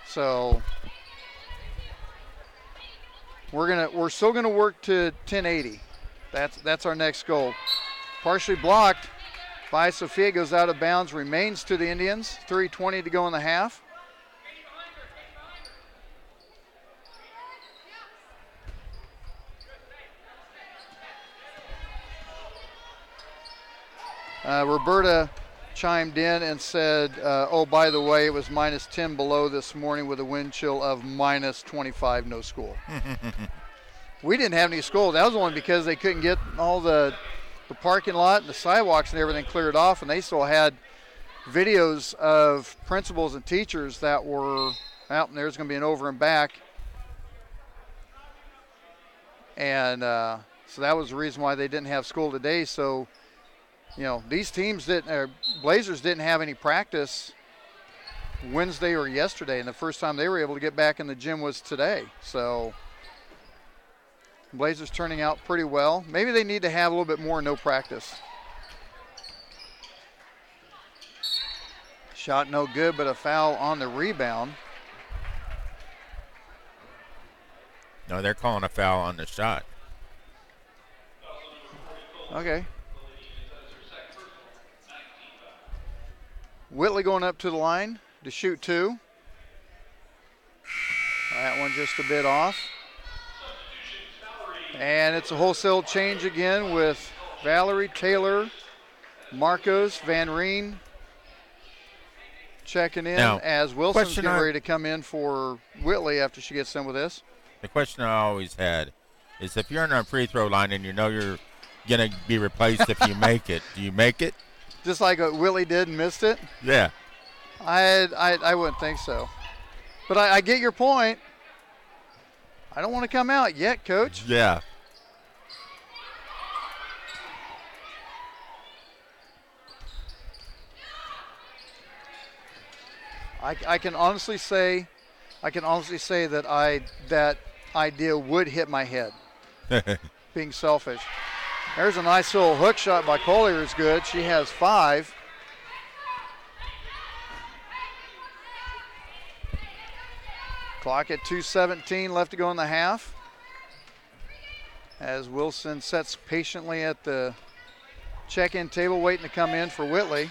So we're still gonna work to 1080. That's our next goal. Partially blocked by Sophia, goes out of bounds, remains to the Indians. 3:20 to go in the half. Roberta chimed in and said, oh, by the way, it was minus 10 below this morning with a wind chill of minus 25, no school. We didn't have any school. That was only because they couldn't get all the parking lot and the sidewalks and everything cleared off, and they still had videos of principals and teachers that were out, and there's going to be an over and back. And so that was the reason why they didn't have school today. So, you know, these teams Blazers didn't have any practice Wednesday or yesterday, and the first time they were able to get back in the gym was today. So Blazers turning out pretty well. Maybe they need to have a little bit more no practice. Shot no good, but a foul on the rebound. No, they're calling a foul on the shot. Okay. Whitley going up to the line to shoot two. That one just a bit off. And it's a wholesale change again with Valerie, Taylor, Marcos, Van Reen checking in now, as Wilson's getting ready to come in for Whitley after she gets done with this. The question I always had is if you're on a free throw line and you know you're going to be replaced if you make it, do you make it? Just like what Willie did and missed it? Yeah. I wouldn't think so. But I get your point. I don't want to come out yet, Coach. Yeah. I can honestly say that that idea would hit my head. Being selfish. There's a nice little hook shot by Collier is good. She has 5. Clock at 2:17 left to go in the half. As Wilson sits patiently at the check-in table waiting to come in for Whitley.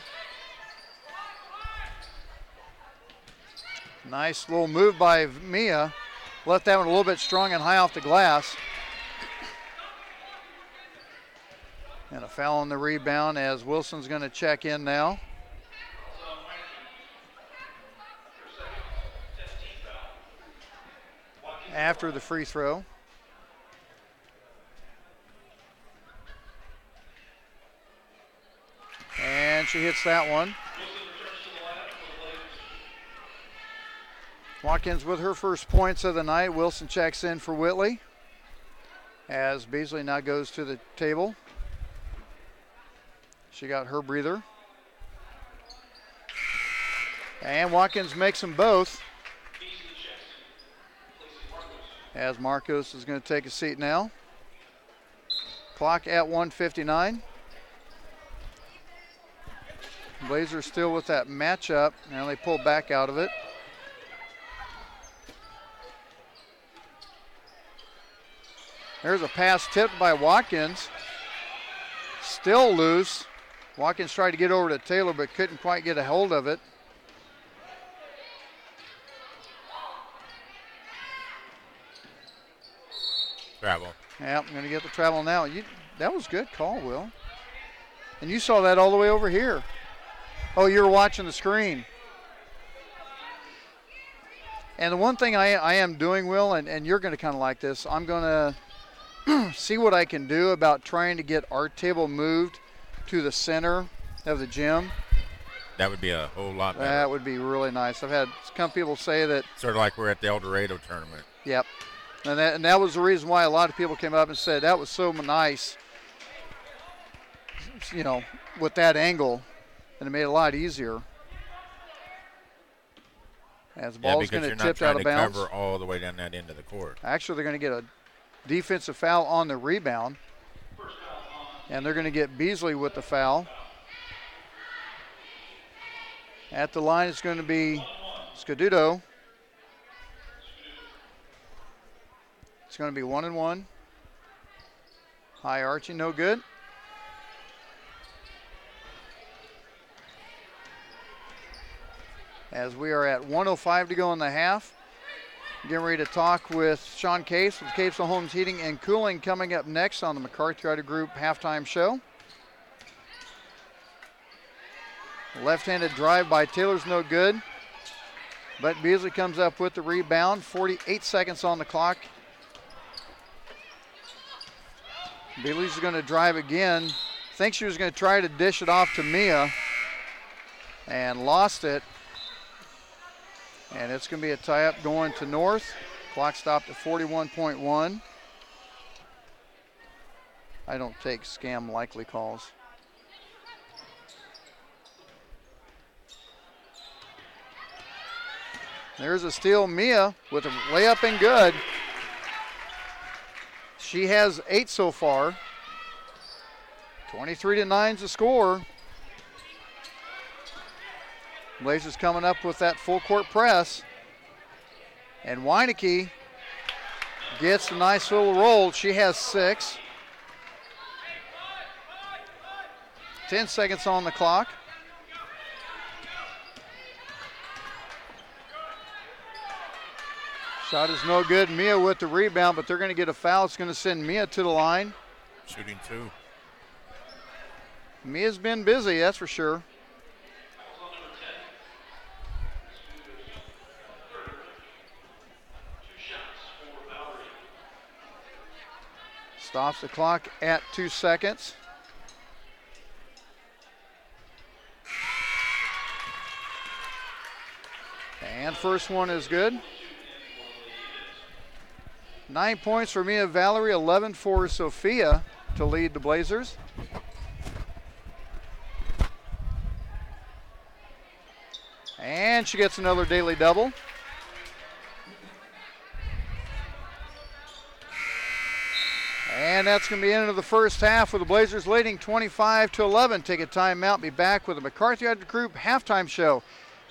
Nice little move by Mia. Left that one a little bit strong and high off the glass. And a foul on the rebound as Wilson's going to check in now. After the free throw. And she hits that one. Watkins with her first points of the night. Wilson checks in for Whitley as Beasley now goes to the table. She got her breather. And Watkins makes them both. As Marcos is going to take a seat now. Clock at 1:59. Blazers still with that matchup. Now they pull back out of it. There's a pass tipped by Watkins. Still loose. Watkins tried to get over to Taylor but couldn't quite get a hold of it. Travel. Yeah, I'm going to get the travel now. That was good call, Will. And you saw that all the way over here. Oh, you were watching the screen. And the one thing I am doing, Will, and you're going to kind of like this, I'm going to see what I can do about trying to get our table moved to the center of the gym. That would be a whole lot better. That would be really nice. I've had some people say that. Sort of like we're at the El Dorado tournament. Yep. And that was the reason why a lot of people came up and said that was so nice, you know, with that angle, and it made it a lot easier. As the ball's going to tip out of bounds. Because you're not trying to cover all the way down that end of the court. Actually, they're going to get a defensive foul on the rebound. And they're going to get Beasley with the foul. At the line, it's going to be Scaduto. It's going to be 1-1. High arching, no good. As we are at 1:05 to go in the half. Getting ready to talk with Sean Case with Capes Homes Heating and Cooling coming up next on the McCarthy Auto Group halftime show. Left-handed drive by Taylor's no good, but Beasley comes up with the rebound. 48 seconds on the clock. Beasley's going to drive again. Thinks she was going to try to dish it off to Mia and lost it. And it's going to be a tie-up going to North. Clock stopped at 41.1. I don't take scam likely calls. There's a steal. Mia with a layup and good. She has 8 so far. 23-9 is the score. Blazers coming up with that full court press. And Weineke gets a nice little roll. She has 6. 10 seconds on the clock. Shot is no good. Mia with the rebound, but they're going to get a foul. It's going to send Mia to the line. Shooting 2. Mia's been busy, that's for sure. Stops the clock at 2 seconds. And first one is good. 9 points for Mia Valerie, 11 for Sophia to lead the Blazers. And she gets another daily double. And that's going to be the end of the first half with the Blazers leading 25-11. Take a timeout. Be back with the McCarthy Auto Group halftime show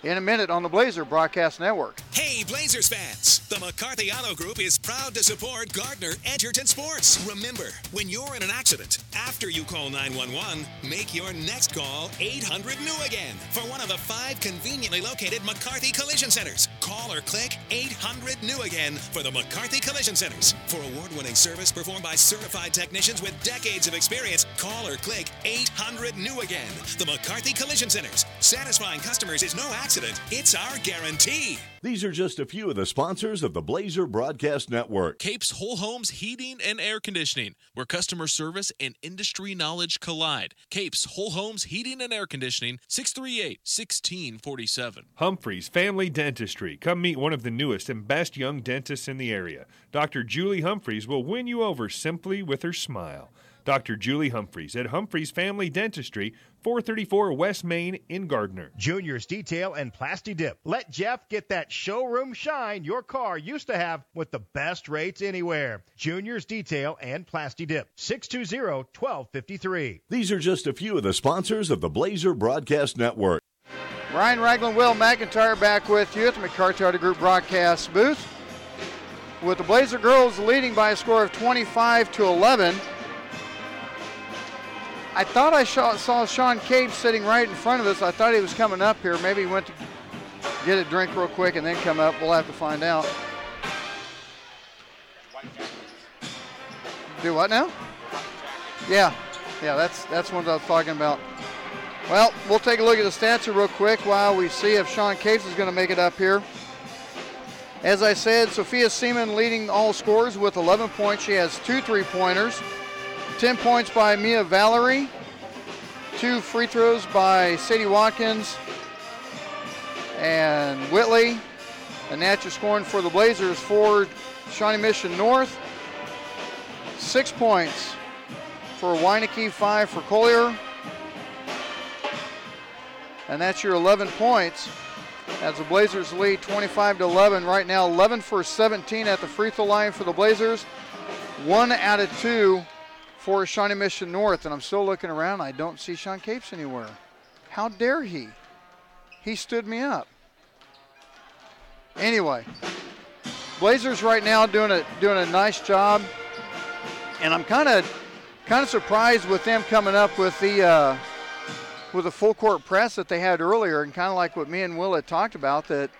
in a minute on the Blazer Broadcast Network. Hey, Blazers fans! The McCarthy Auto Group is proud to support Gardner Edgerton Sports. Remember, when you're in an accident, after you call 911, make your next call 800-NEW-AGAIN for one of the 5 conveniently located McCarthy Collision Centers. Call or click 800-NEW-AGAIN for the McCarthy Collision Centers. For award-winning service performed by certified technicians with decades of experience, call or click 800-NEW-AGAIN. The McCarthy Collision Centers. Satisfying customers is no accident. It's our guarantee. These are just a few of the sponsors of the Blazer Broadcast Network. Capes Whole Homes Heating and Air Conditioning, where customer service and industry knowledge collide. Capes Whole Homes Heating and Air Conditioning, 638-1647. Humphreys Family Dentistry. Come meet one of the newest and best young dentists in the area. Dr. Julie Humphreys will win you over simply with her smile. Dr. Julie Humphreys at Humphreys Family Dentistry, 434 West Main in Gardner. Junior's Detail and Plasti Dip. Let Jeff get that showroom shine your car used to have with the best rates anywhere. Junior's Detail and Plasti Dip. 620-1253. These are just a few of the sponsors of the Blazer Broadcast Network. Ryan Ragland, Will McIntyre back with you at the McCarthy Auto Group broadcast booth. With the Blazer girls leading by a score of 25-11. I thought I saw Sean Cave sitting right in front of us. I thought he was coming up here. Maybe he went to get a drink real quick and then come up. We'll have to find out. Do what now? Yeah, that's what I was talking about. Well, we'll take a look at the stats here real quick while we see if Sean Cave is going to make it up here. As I said, Sophia Seaman leading all scores with 11 points. She has 2 3-pointers. 10 points by Mia Valerie. 2 free throws by Sadie Watkins and Whitley. And that's your scoring for the Blazers for Shawnee Mission North. 6 points for Weineke, 5 for Collier. And that's your 11 points as the Blazers lead 25-11. Right now, 11 for 17 at the free throw line for the Blazers. 1 out of 2 for Shawnee Mission North. And I'm still looking around. I don't see Sean Capes anywhere. How dare he? He stood me up. Anyway, Blazers right now doing a nice job. And I'm kind of surprised with them coming up with the full court press that they had earlier, and kind of like what me and Will had talked about, that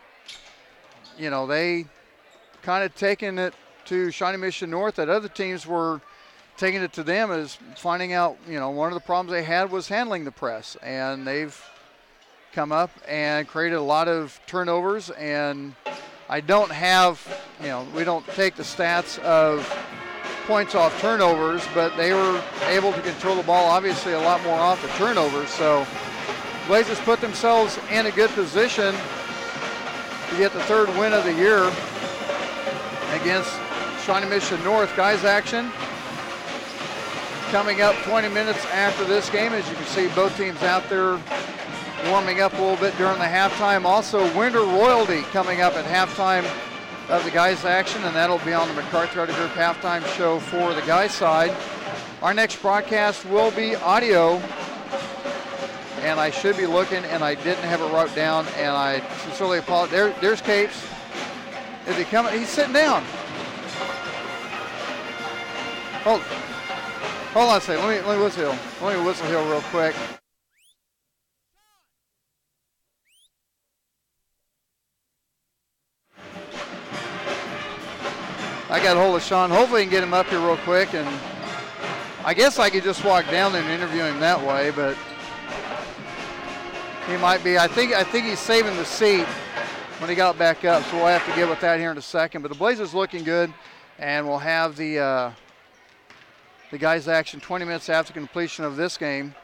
they kind of taking it to Shawnee Mission North, that other teams were taking it to them as finding out, one of the problems they had was handling the press, and they've come up and created a lot of turnovers. And I don't have, we don't take the stats of points off turnovers, but they were able to control the ball obviously a lot more off the turnovers. So Blazers put themselves in a good position to get the 3rd win of the year against Shawnee Mission North. Guys action coming up 20 minutes after this game. As you can see, both teams out there warming up a little bit during the halftime. Also, Winter Royalty coming up at halftime of the guys action, and that'll be on the McCarthy Auto Group halftime show for the guys side. Our next broadcast will be audio, and I should be looking, and I didn't have it wrote down, and I sincerely apologize. There's Capes. Is he coming? He's sitting down. Hold on a second. Let me whistle. Let me whistle here real quick. I got a hold of Sean. Hopefully I can get him up here real quick, and I guess I could just walk down there and interview him that way, but he might be. I think he's saving the seat when he got back up, so we'll have to get with that here in a second. But the Blazers looking good, and we'll have the guys action 20 minutes after completion of this game.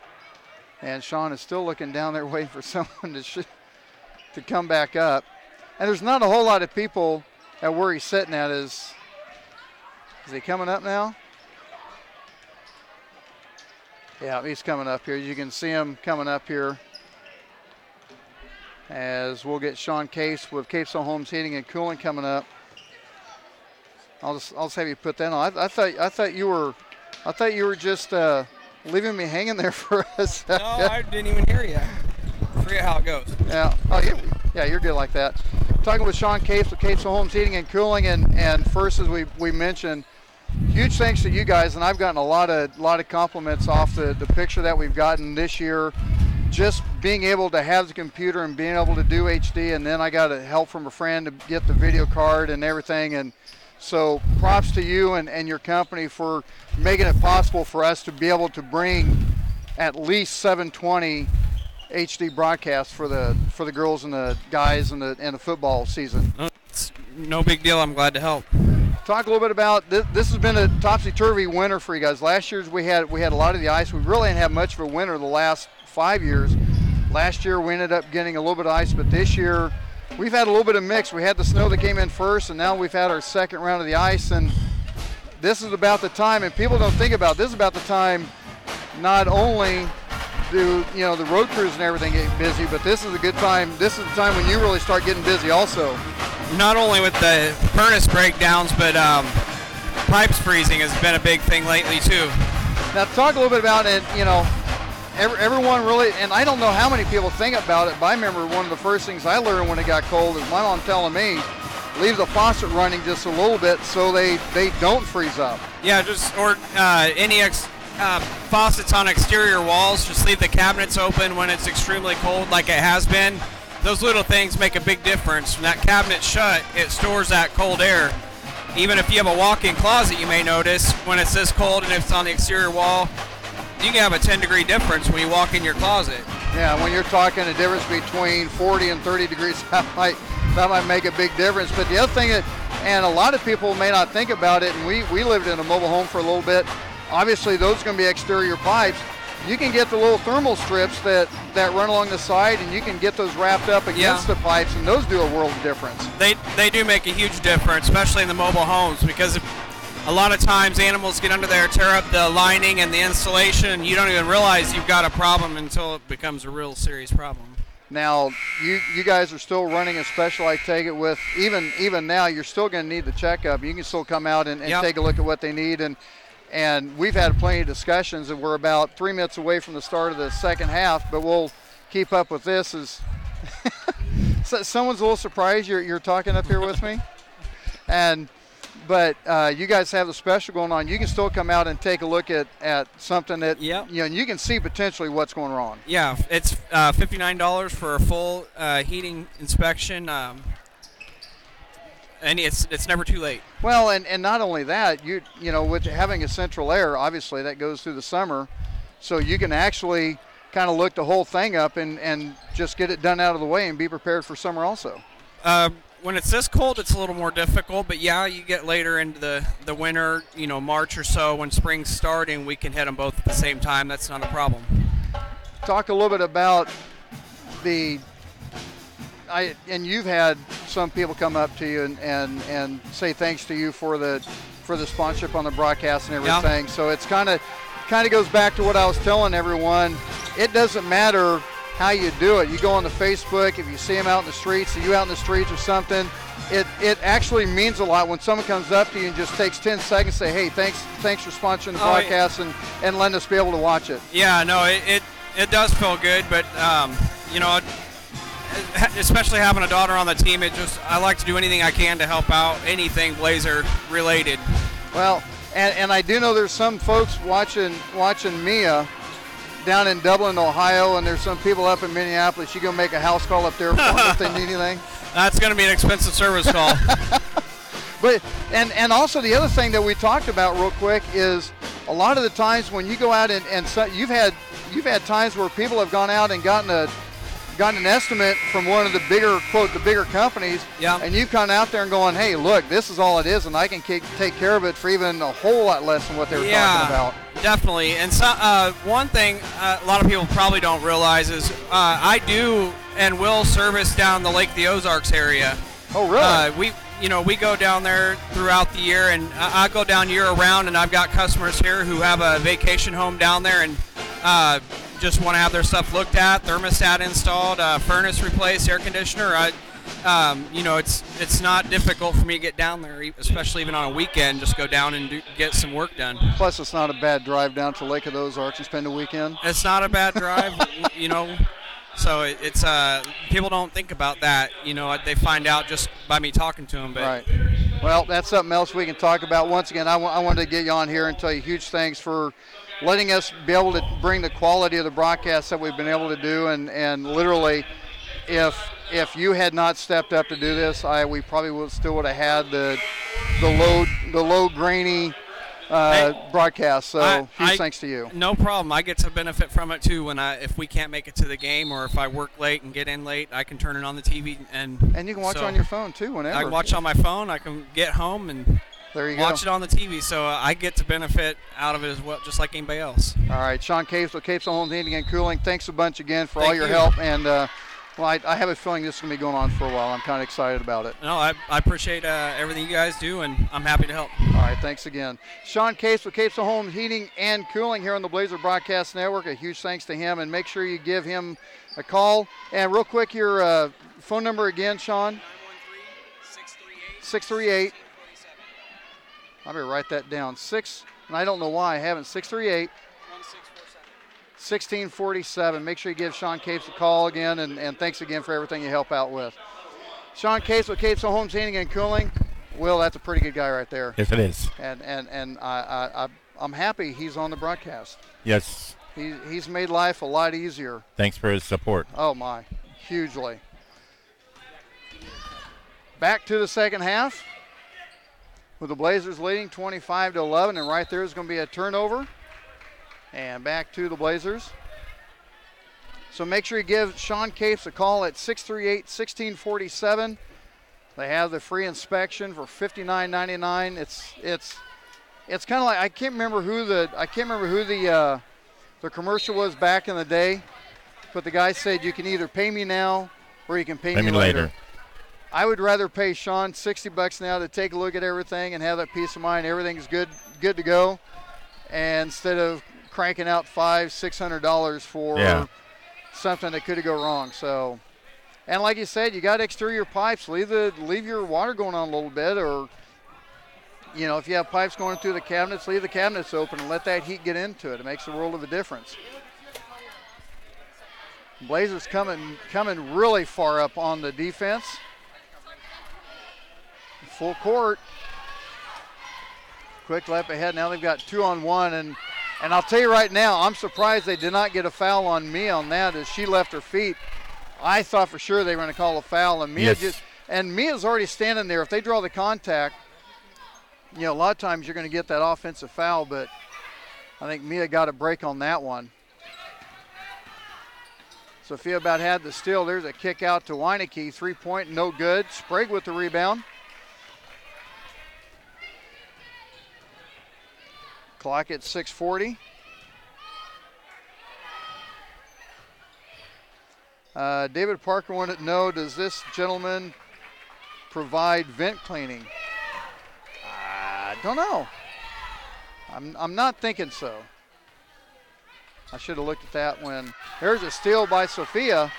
And Sean is still looking down there waiting for someone to come back up. And there's not a whole lot of people at where he's sitting at. Is he coming up now? Yeah, he's coming up here. You can see him coming up here as we'll get Sean Case with Capes on Homes Heating and Cooling coming up. I'll just have you put that on. I thought you were just leaving me hanging there for a second. No, I didn't even hear you. Forget how it goes. Yeah. Oh, yeah, you're good like that. Talking with Sean Capes with Capes on Homes Heating and Cooling, and first, as we mentioned, huge thanks to you guys, and I've gotten a lot of compliments off the picture that we've gotten this year. Just being able to have the computer and being able to do HD, and then I got help from a friend to get the video card and everything. And so props to you and your company for making it possible for us to be able to bring at least 720 HD broadcasts for the girls and the guys and the football season. It's no big deal. I'm glad to help. Talk a little bit about this. This has been a topsy-turvy winter for you guys. Last year we had a lot of the ice. We really didn't have much of a winter the last 5 years. Last year we ended up getting a little bit of ice, but this year we've had a little bit of mix. We had the snow that came in first, and now we've had our second round of the ice. And this is about the time, and people don't think about this, is about the time not only do the road crews and everything get busy, but this is a good time. This is the time when you really start getting busy also. Not only with the furnace breakdowns, but pipes freezing has been a big thing lately too. Now talk a little bit about it. Everyone really, and I don't know how many people think about it, but I remember one of the first things I learned when it got cold is my mom telling me, leave the faucet running just a little bit so they don't freeze up. Yeah, any faucets on exterior walls, just leave the cabinets open when it's extremely cold like it has been. Those little things make a big difference. When that cabinet's shut, it stores that cold air. Even if you have a walk-in closet, you may notice when it's this cold and if it's on the exterior wall, you can have a 10-degree difference when you walk in your closet. Yeah, when you're talking a difference between 40 and 30 degrees, that that might make a big difference. But the other thing and a lot of people may not think about it, and we lived in a mobile home for a little bit. Obviously, those are going to be exterior pipes. You can get the little thermal strips that run along the side, and you can get those wrapped up against the pipes, and those do a world of difference. They do make a huge difference, especially in the mobile homes, because a lot of times animals get under there, tear up the lining and the insulation, and you don't even realize you've got a problem until it becomes a real serious problem. Now, you guys are still running a special, I take it, with even now, you're still going to need the checkup. You can still come out and take a look at what they need. And we've had plenty of discussions, and we're about 3 minutes away from the start of the second half, but we'll keep up with this. So someone's a little surprised you're talking up here with me. But you guys have the special going on. You can still come out and take a look at something that you can see potentially what's going wrong. Yeah, it's $59 for a full heating inspection, and it's never too late. Well, and not only that, you know, with having a central air, obviously that goes through the summer, so you can actually kind of look the whole thing up and just get it done out of the way and be prepared for summer also. When it's this cold, it's a little more difficult, but yeah, you get later into the winter, you know, March or so, when spring's starting, we can hit them both at the same time. That's not a problem. Talk a little bit about and you've had some people come up to you and say thanks to you for the sponsorship on the broadcast and everything. Yeah. So it's kind of goes back to what I was telling everyone. It doesn't matter how you do it. You go on the Facebook, if you see them out in the streets, see you out in the streets or something, it actually means a lot when someone comes up to you and just takes 10 seconds to say, hey, thanks for sponsoring the broadcast and letting us be able to watch it. Yeah, no, it does feel good, but you know, especially having a daughter on the team, I like to do anything I can to help out anything Blazer related. Well, and I do know there's some folks watching Mia down in Dublin, Ohio, and there's some people up in Minneapolis. You gonna make a house call up there if they need anything? That's gonna be an expensive service call. But and also the other thing that we talked about real quick is a lot of the times when you go out and so you've had times where people have gone out and gotten an estimate from one of the bigger, quote, the bigger companies, and you come out there and going, hey, look, this is all it is, and I can take care of it for even a whole lot less than what they were talking about. Definitely. And so, one thing a lot of people probably don't realize is I do and will service down the Lake of the Ozarks area. Oh, really? We go down there throughout the year, and I go down year round, and I've got customers here who have a vacation home down there and just want to have their stuff looked at, thermostat installed, furnace replaced, air conditioner. It's not difficult for me to get down there, especially even on a weekend, just go down and get some work done. Plus, it's not a bad drive down to Lake of the Ozarks and spend a weekend. It's not a bad drive, you know. So it's people don't think about that. You know, they find out just by me talking to them. But. Right. Well, that's something else we can talk about. Once again, I wanted to get you on here and tell you huge thanks for letting us be able to bring the quality of the broadcast that we've been able to do, and literally, if you had not stepped up to do this, we probably would have had the low grainy broadcast. So huge thanks to you. No problem. I get to benefit from it too. If we can't make it to the game, or if I work late and get in late, I can turn it on the TV and you can watch on your phone too whenever. I can watch on my phone. I can get home and. There you watch it on the TV, so I get to benefit out of it as well, just like anybody else. All right, Sean Capes with Capes Home Heating and Cooling, thanks a bunch again for all your help. And I have a feeling this is going to be going on for a while. I'm kind of excited about it. No, I appreciate everything you guys do, and I'm happy to help. All right, thanks again. Sean Capes with Capes Home Heating and Cooling here on the Blazer Broadcast Network. A huge thanks to him, and make sure you give him a call. And real quick, your phone number again, Sean? 638. I'm going to write that down. And I don't know why I haven't. 638-1647. Make sure you give Sean Capes a call again, and thanks again for everything you help out with. Sean Capes with Capes Home Heating and Cooling. Will, that's a pretty good guy right there. Yes, it is. And I'm happy he's on the broadcast. Yes. He's made life a lot easier. Thanks for his support. Oh, my. Hugely. Back to the second half, with the Blazers leading 25-11, and right there is going to be a turnover. And back to the Blazers. So make sure you give Sean Capes a call at 638-1647. They have the free inspection for $59.99. It's kind of like I can't remember who the commercial was back in the day, but the guy said you can either pay me now or you can pay me later. I would rather pay Sean $60 now to take a look at everything and have that peace of mind. Everything's good to go, and instead of cranking out $500-600 for something that could go wrong. So, and like you said, you got exterior pipes. Leave your water going on a little bit, or if you have pipes going through the cabinets, leave the cabinets open and let that heat get into it. It makes a world of a difference. Blazers coming really far up on the defense. Full court. Quick lap ahead. Now they've got 2-on-1, and I'll tell you right now, I'm surprised they did not get a foul on Mia on that as she left her feet. I thought for sure they were going to call a foul, and Mia's already standing there. If they draw the contact, a lot of times you're going to get that offensive foul, but I think Mia got a break on that one. Sophia about had the steal. There's a kick out to Weineke. 3-point, no good. Sprague with the rebound. Clock at 6:40. David Parker wanted to know, does this gentleman provide vent cleaning? I don't know. I'm not thinking so. I should have looked at that when. There's a steal by Sophia.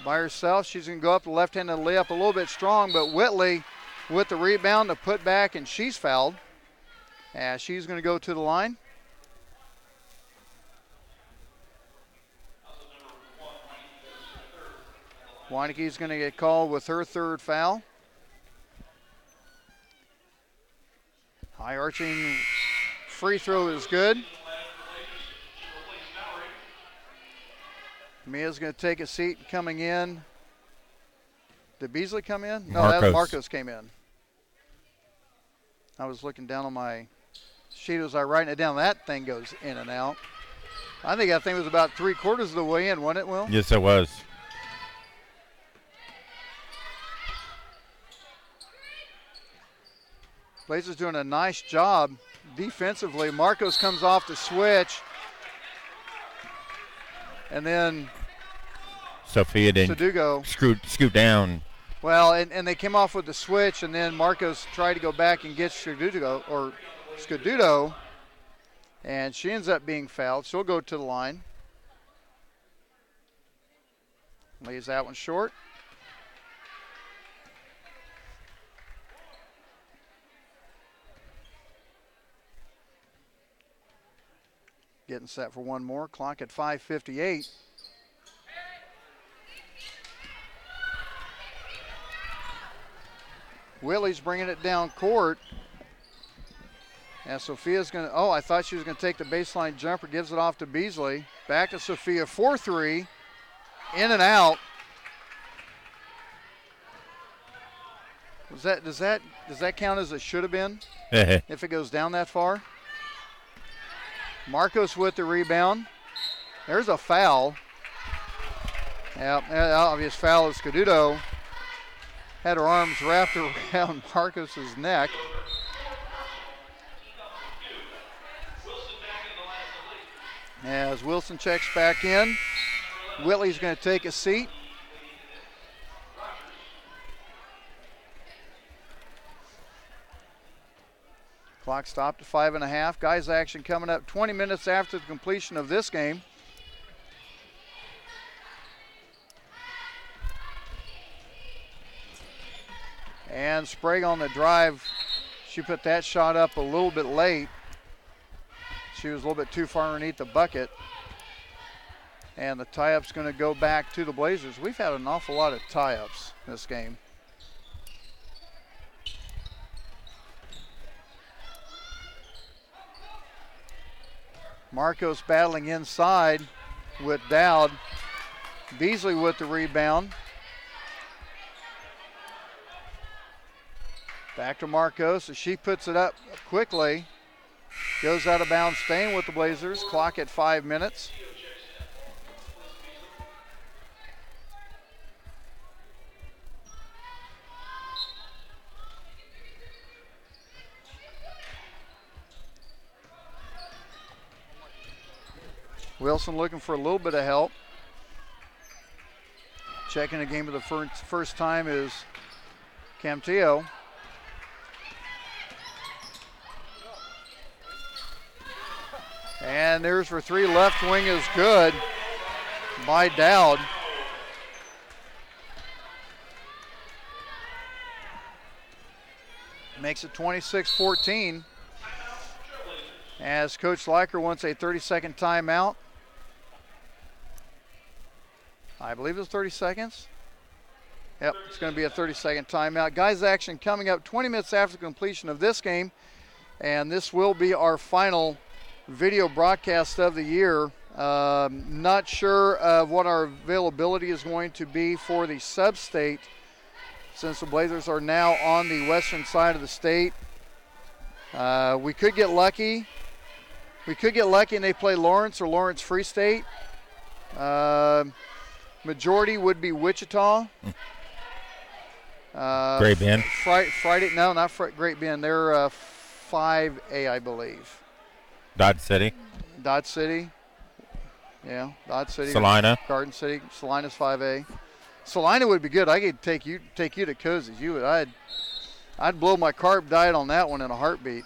By herself, she's going to go up the left-handed layup a little bit strong, but Whitley with the rebound to put back, and she's fouled. She's going to go to the line. Weineke's going to get called with her third foul. High arching free throw is good. Mia's going to take a seat coming in. Did Beasley come in? No, Marcos came in. I was looking down on my sheet as I writing it down. That thing goes in and out. I think that thing was about 3/4 of the way in, wasn't it, Will? Yes, it was. Blazers doing a nice job defensively. Marcos comes off the switch. And then Sophia didn't scoot down. Well, and they came off with the switch, and then Marcos tried to go back and get Scududo, and she ends up being fouled. She'll go to the line. Lays that one short. Getting set for one more. Clock at 5:58. Willie's bringing it down court. And Sophia's going to, I thought she was going to take the baseline jumper. Gives it off to Beasley. Back to Sophia. 4-3. In and out. Does that count as it should have been? If it goes down that far? Marcos with the rebound. There's a foul. Yeah, obvious foul is Scududo. Had her arms wrapped around Marcos's neck. As Wilson checks back in, Whitley's going to take a seat. Clock stopped at 5.5. Guys action coming up 20 minutes after the completion of this game. And Sprague on the drive. She put that shot up a little bit late. She was a little bit too far underneath the bucket. And the tie-up's going to go back to the Blazers. We've had an awful lot of tie-ups this game. Marcos battling inside with Dowd. Beasley with the rebound. Back to Marcos as she puts it up quickly. Goes out of bounds, staying with the Blazers. Clock at 5 minutes. Wilson looking for a little bit of help. Checking the game for the first time is Camtillo. And there's for three. Left wing is good by Dowd. Makes it 26-14 as Coach Leiker wants a 30-second timeout. I believe it's 30 seconds. Yep, it's going to be a 30-second timeout. Guys, action coming up 20 minutes after completion of this game, and this will be our final video broadcast of the year. Not sure of what our availability is going to be for the sub-state, since the Blazers are now on the western side of the state. We could get lucky. We could get lucky and they play Lawrence or Lawrence Free State. Majority would be Wichita. Great Bend. Friday, no, not Great Bend. They're 5A, I believe. Dodge City. Dodge City. Yeah, Dodge City. Salina. Garden City. Salina's 5A. Salina would be good. I could take you to Cozy's. I'd blow my carb diet on that one in a heartbeat.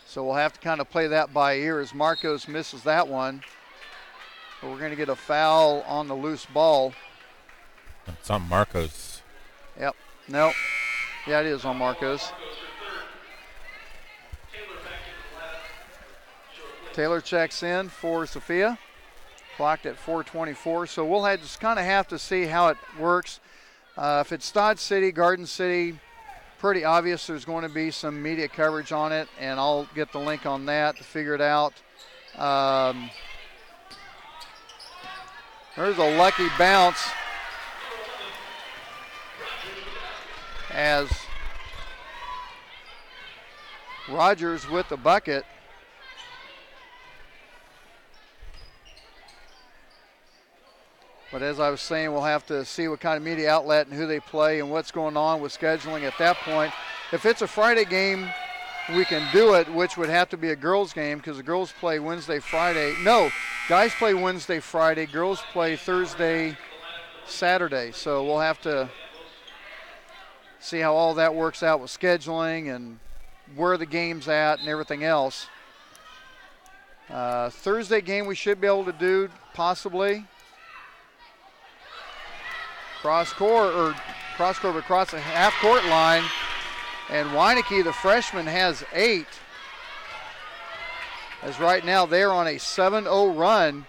So we'll have to kind of play that by ear as Marcos misses that one. But we're going to get a foul on the loose ball. It's on Marcos. Yep. Nope. Yeah, it is on Marcos. Taylor checks in for Sophia. Clocked at 4:24. So we'll just kind of have to see how it works. If it's Dodge City, Garden City, pretty obvious there's going to be some media coverage on it, and I'll get the link on that to figure it out. There's a lucky bounce as Rogers with the bucket. But as I was saying, we'll have to see what kind of media outlet and who they play and what's going on with scheduling at that point. If it's a Friday game, we can do it, which would have to be a girls game because the girls play Wednesday, Friday. No, guys play Wednesday, Friday. Girls play Thursday, Saturday. So we'll have to see how all that works out with scheduling and where the game's at and everything else. Thursday game we should be able to do possibly. Cross court, but across the half-court line. And Weineke, the freshman, has 8. As right now they're on a 7-0 run.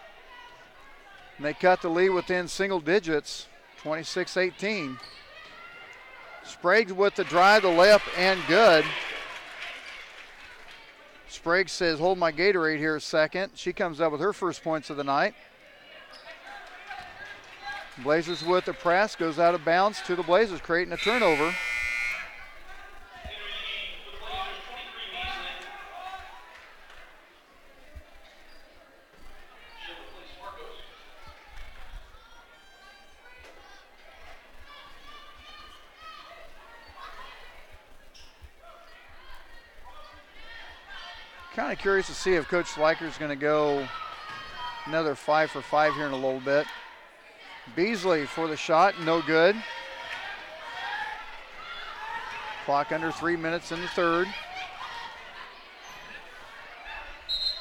And they cut the lead within single digits, 26-18. Sprague with the drive, the layup, and good. Sprague says, hold my Gatorade here a second. She comes up with her first points of the night. Blazers with the press, goes out of bounds to the Blazers, creating a turnover. Kind of curious to see if Coach Leiker is going to go another 5 for 5 here in a little bit. Beasley for the shot, no good. Clock under 3 minutes in the third.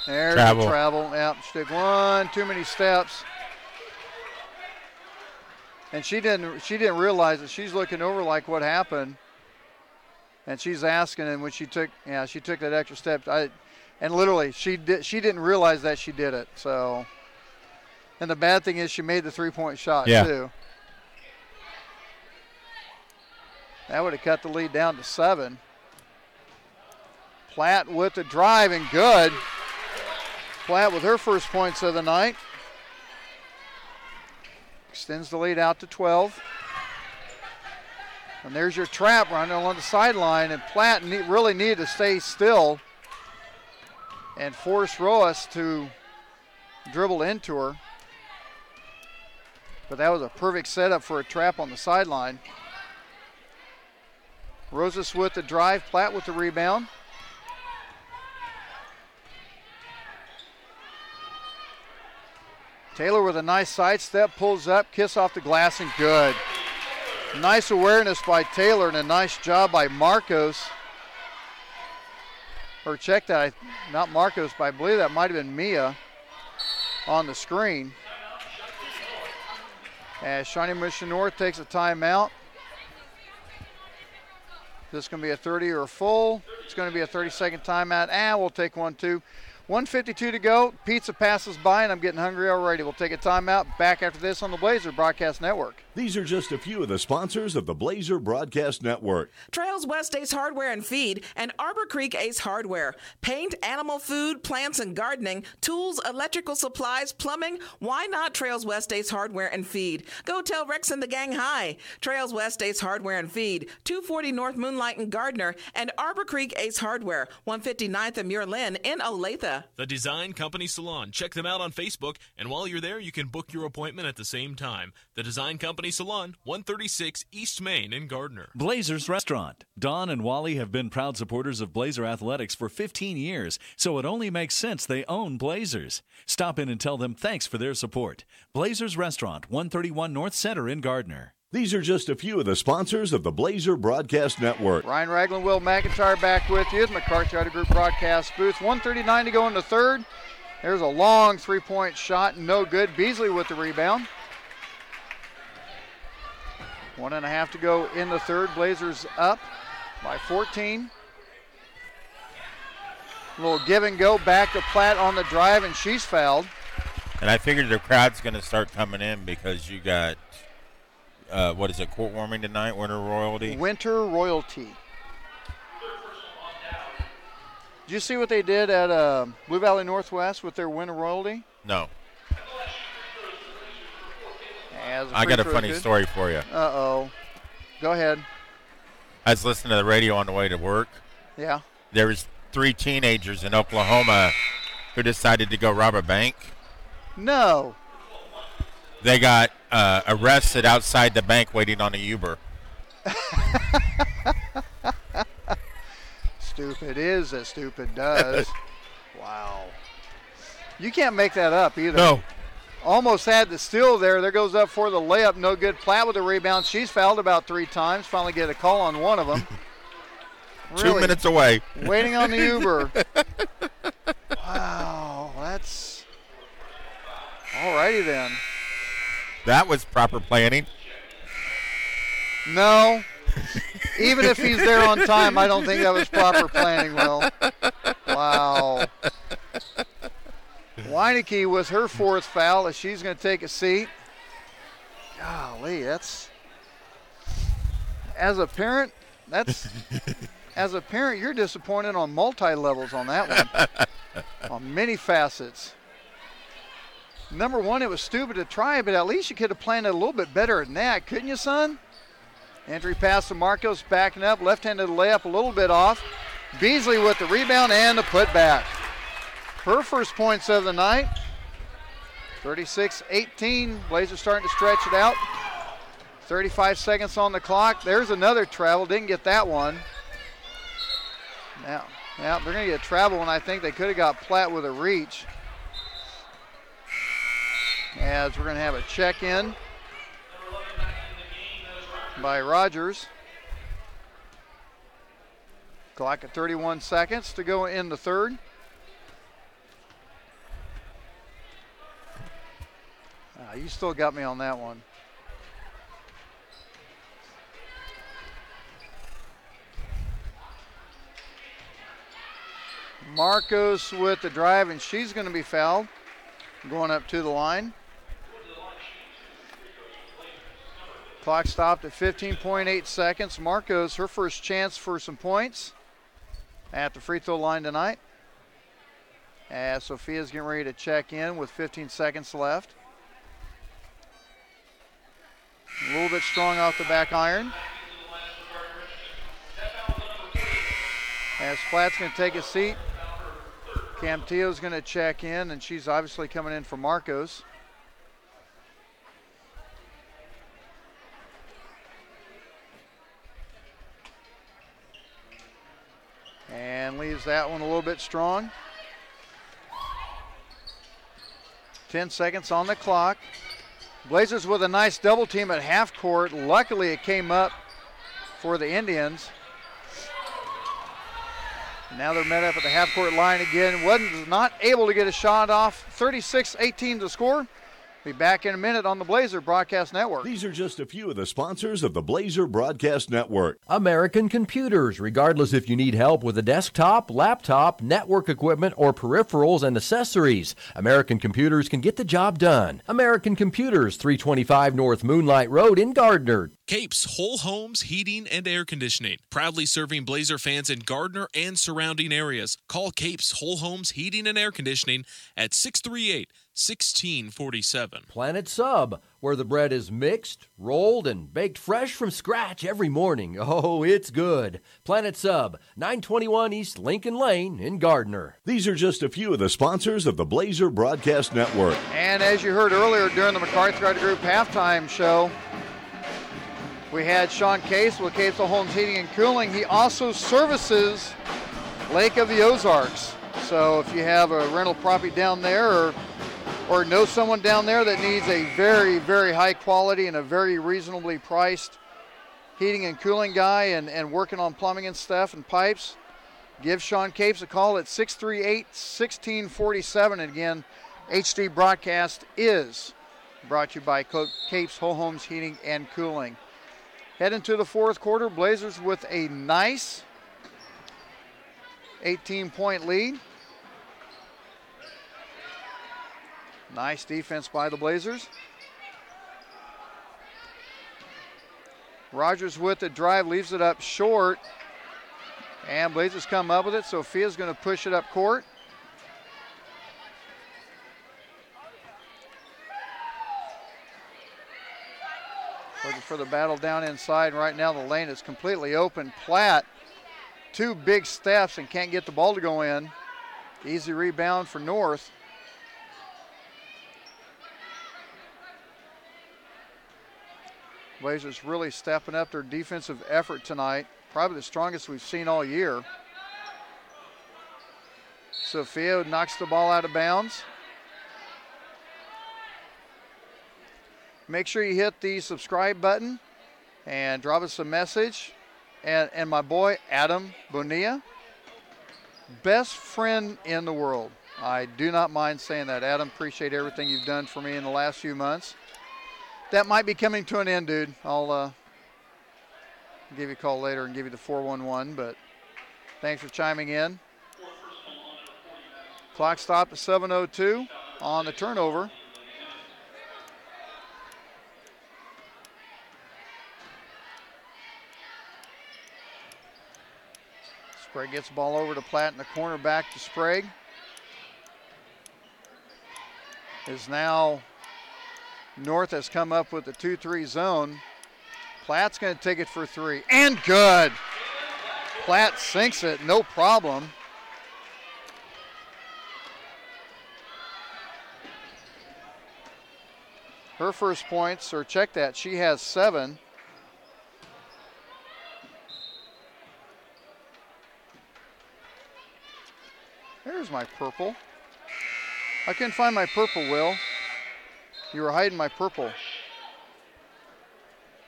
There's the travel. Yep, she took one too many steps. And she didn't realize it. She's looking over like what happened. And she's asking, and when she took that extra step, and literally she didn't realize that she did it. So, and the bad thing is she made the 3-point shot too. That would have cut the lead down to 7. Platt with the drive and good. Platt with her first points of the night. Extends the lead out to 12. And there's your trap running along the sideline, and Platt really needed to stay still and force Roas to dribble into her. But that was a perfect setup for a trap on the sideline. Rosas with the drive, Platt with the rebound. Taylor with a nice sidestep, pulls up, kiss off the glass, and good. Nice awareness by Taylor and a nice job by Marcos. Or check that, not Marcos, but I believe that might have been Mia on the screen. As Shawnee Mission North takes a timeout. This is going to be a 30 or a full. It's going to be a 30-second timeout, and we'll take one too. 1:52 to go. Pizza passes by, and I'm getting hungry already. We'll take a timeout. Back after this on the Blazer Broadcast Network. These are just a few of the sponsors of the Blazer Broadcast Network. Trails West Ace Hardware and Feed and Arbor Creek Ace Hardware. Paint, animal food, plants and gardening, tools, electrical supplies, plumbing. Why not Trails West Ace Hardware and Feed? Go tell Rex and the gang hi. Trails West Ace Hardware and Feed, 240 North Moonlight and Gardner, and Arbor Creek Ace Hardware, 159th and Muir Lynn in Olathe. The Design Company Salon. Check them out on Facebook, and while you're there, you can book your appointment at the same time. The Design Company Salon, 136 East Main in Gardner. Blazers Restaurant. Don and Wally have been proud supporters of Blazer Athletics for 15 years, so it only makes sense they own Blazers. Stop in and tell them thanks for their support. Blazers Restaurant, 131 North Center in Gardner. These are just a few of the sponsors of the Blazer Broadcast Network. Ryan Ragland, Will McIntyre back with you. The McCarthy Auto Group broadcast booth. 1:39 to go in the third. There's a long three-point shot, no good. Beasley with the rebound. 1.5 to go in the third. Blazers up by 14. A little give and go back to Platt on the drive, and she's fouled. And I figured the crowd's going to start coming in because you got, what is it, court warming tonight, Winter Royalty? Winter Royalty. Did you see what they did at Blue Valley Northwest with their Winter Royalty? No. I got a funny story for you. Uh-oh. Go ahead. I was listening to the radio on the way to work. Yeah. There was 3 teenagers in Oklahoma who decided to go rob a bank. No. They got arrested outside the bank waiting on a Uber. Stupid is as stupid does. Wow. You can't make that up either. No. Almost had the steal there. There goes up for the layup. No good. Platt with the rebound. She's fouled about 3 times. Finally get a call on one of them. Really, 2 minutes away. Waiting on the Uber. Wow. That's... All righty then. That was proper planning. No. Even if he's there on time, I don't think that was proper planning, Will. Wow. Weineke with her 4th foul as she's going to take a seat. Golly, that's... As a parent, you're disappointed on multi-levels on that one. On many facets. Number one, it was stupid to try, but at least you could have planned it a little bit better than that, couldn't you, son? Entry pass to Marcos, backing up, left-handed layup a little bit off. Beasley with the rebound and the putback. Her first points of the night. 36-18. Blazers starting to stretch it out. 35 seconds on the clock. There's another travel. Didn't get that one. Now, they're going to get a travel when I think they could have got Platt with a reach. As we're going to have a check-in by Rogers. Clock at 31 seconds to go in the third. You still got me on that one. Marcos with the drive, and she's going to be fouled. Going up to the line. Clock stopped at 15.8 seconds. Marcos, her first chance for some points at the free throw line tonight. As Sophia's getting ready to check in with 15 seconds left. A little bit strong off the back iron. As Platt's going to take a seat. Camtillo's going to check in, and she's obviously coming in for Marcos. And leaves that one a little bit strong. 10 seconds on the clock. Blazers with a nice double team at half court. Luckily, it came up for the Indians. Now they're met up at the half court line again. Was not able to get a shot off. 36-18 to score. Be back in a minute on the Blazer Broadcast Network. These are just a few of the sponsors of the Blazer Broadcast Network. American Computers. Regardless if you need help with a desktop, laptop, network equipment, or peripherals and accessories, American Computers can get the job done. American Computers, 325 North Moonlight Road in Gardner. Capes Whole Homes Heating and Air Conditioning, proudly serving Blazer fans in Gardner and surrounding areas. Call Capes Whole Homes Heating and Air Conditioning at 638-1647. Planet Sub, where the bread is mixed, rolled, and baked fresh from scratch every morning. Oh, it's good. Planet Sub, 921 East Lincoln Lane in Gardner. These are just a few of the sponsors of the Blazer Broadcast Network. And as you heard earlier during the McCarthy Auto Group halftime show, we had Sean Case with Capes Homes Heating and Cooling. He also services Lake of the Ozarks. So if you have a rental property down there or know someone down there that needs a very, very high quality and a very reasonably priced heating and cooling guy and working on plumbing and stuff and pipes, give Sean Capes a call at 638-1647. And again, HD Broadcast is brought to you by Capes Whole Homes Heating and Cooling. Heading to the fourth quarter, Blazers with a nice 18-point lead. Nice defense by the Blazers. Rogers with the drive, leaves it up short. And Blazers come up with it. Sophia's going to push it up court. Looking for the battle down inside. Right now the lane is completely open. Platt, two big steps and can't get the ball to go in. Easy rebound for North. Blazers really stepping up their defensive effort tonight. Probably the strongest we've seen all year. Sophia knocks the ball out of bounds. Make sure you hit the subscribe button and drop us a message. And my boy, Adam Bonilla, best friend in the world. I do not mind saying that. Adam, appreciate everything you've done for me in the last few months. That might be coming to an end, dude. I'll give you a call later and give you the 411, but thanks for chiming in. Clock stopped at 7:02 on the turnover. Sprague gets the ball over to Platt in the corner, back to Sprague. Is now North has come up with the 2-3 zone. Platt's going to take it for three, and good. Platt sinks it, no problem. Her first points, or check that, she has 7. There's my purple. I couldn't find my purple, Will. You were hiding my purple.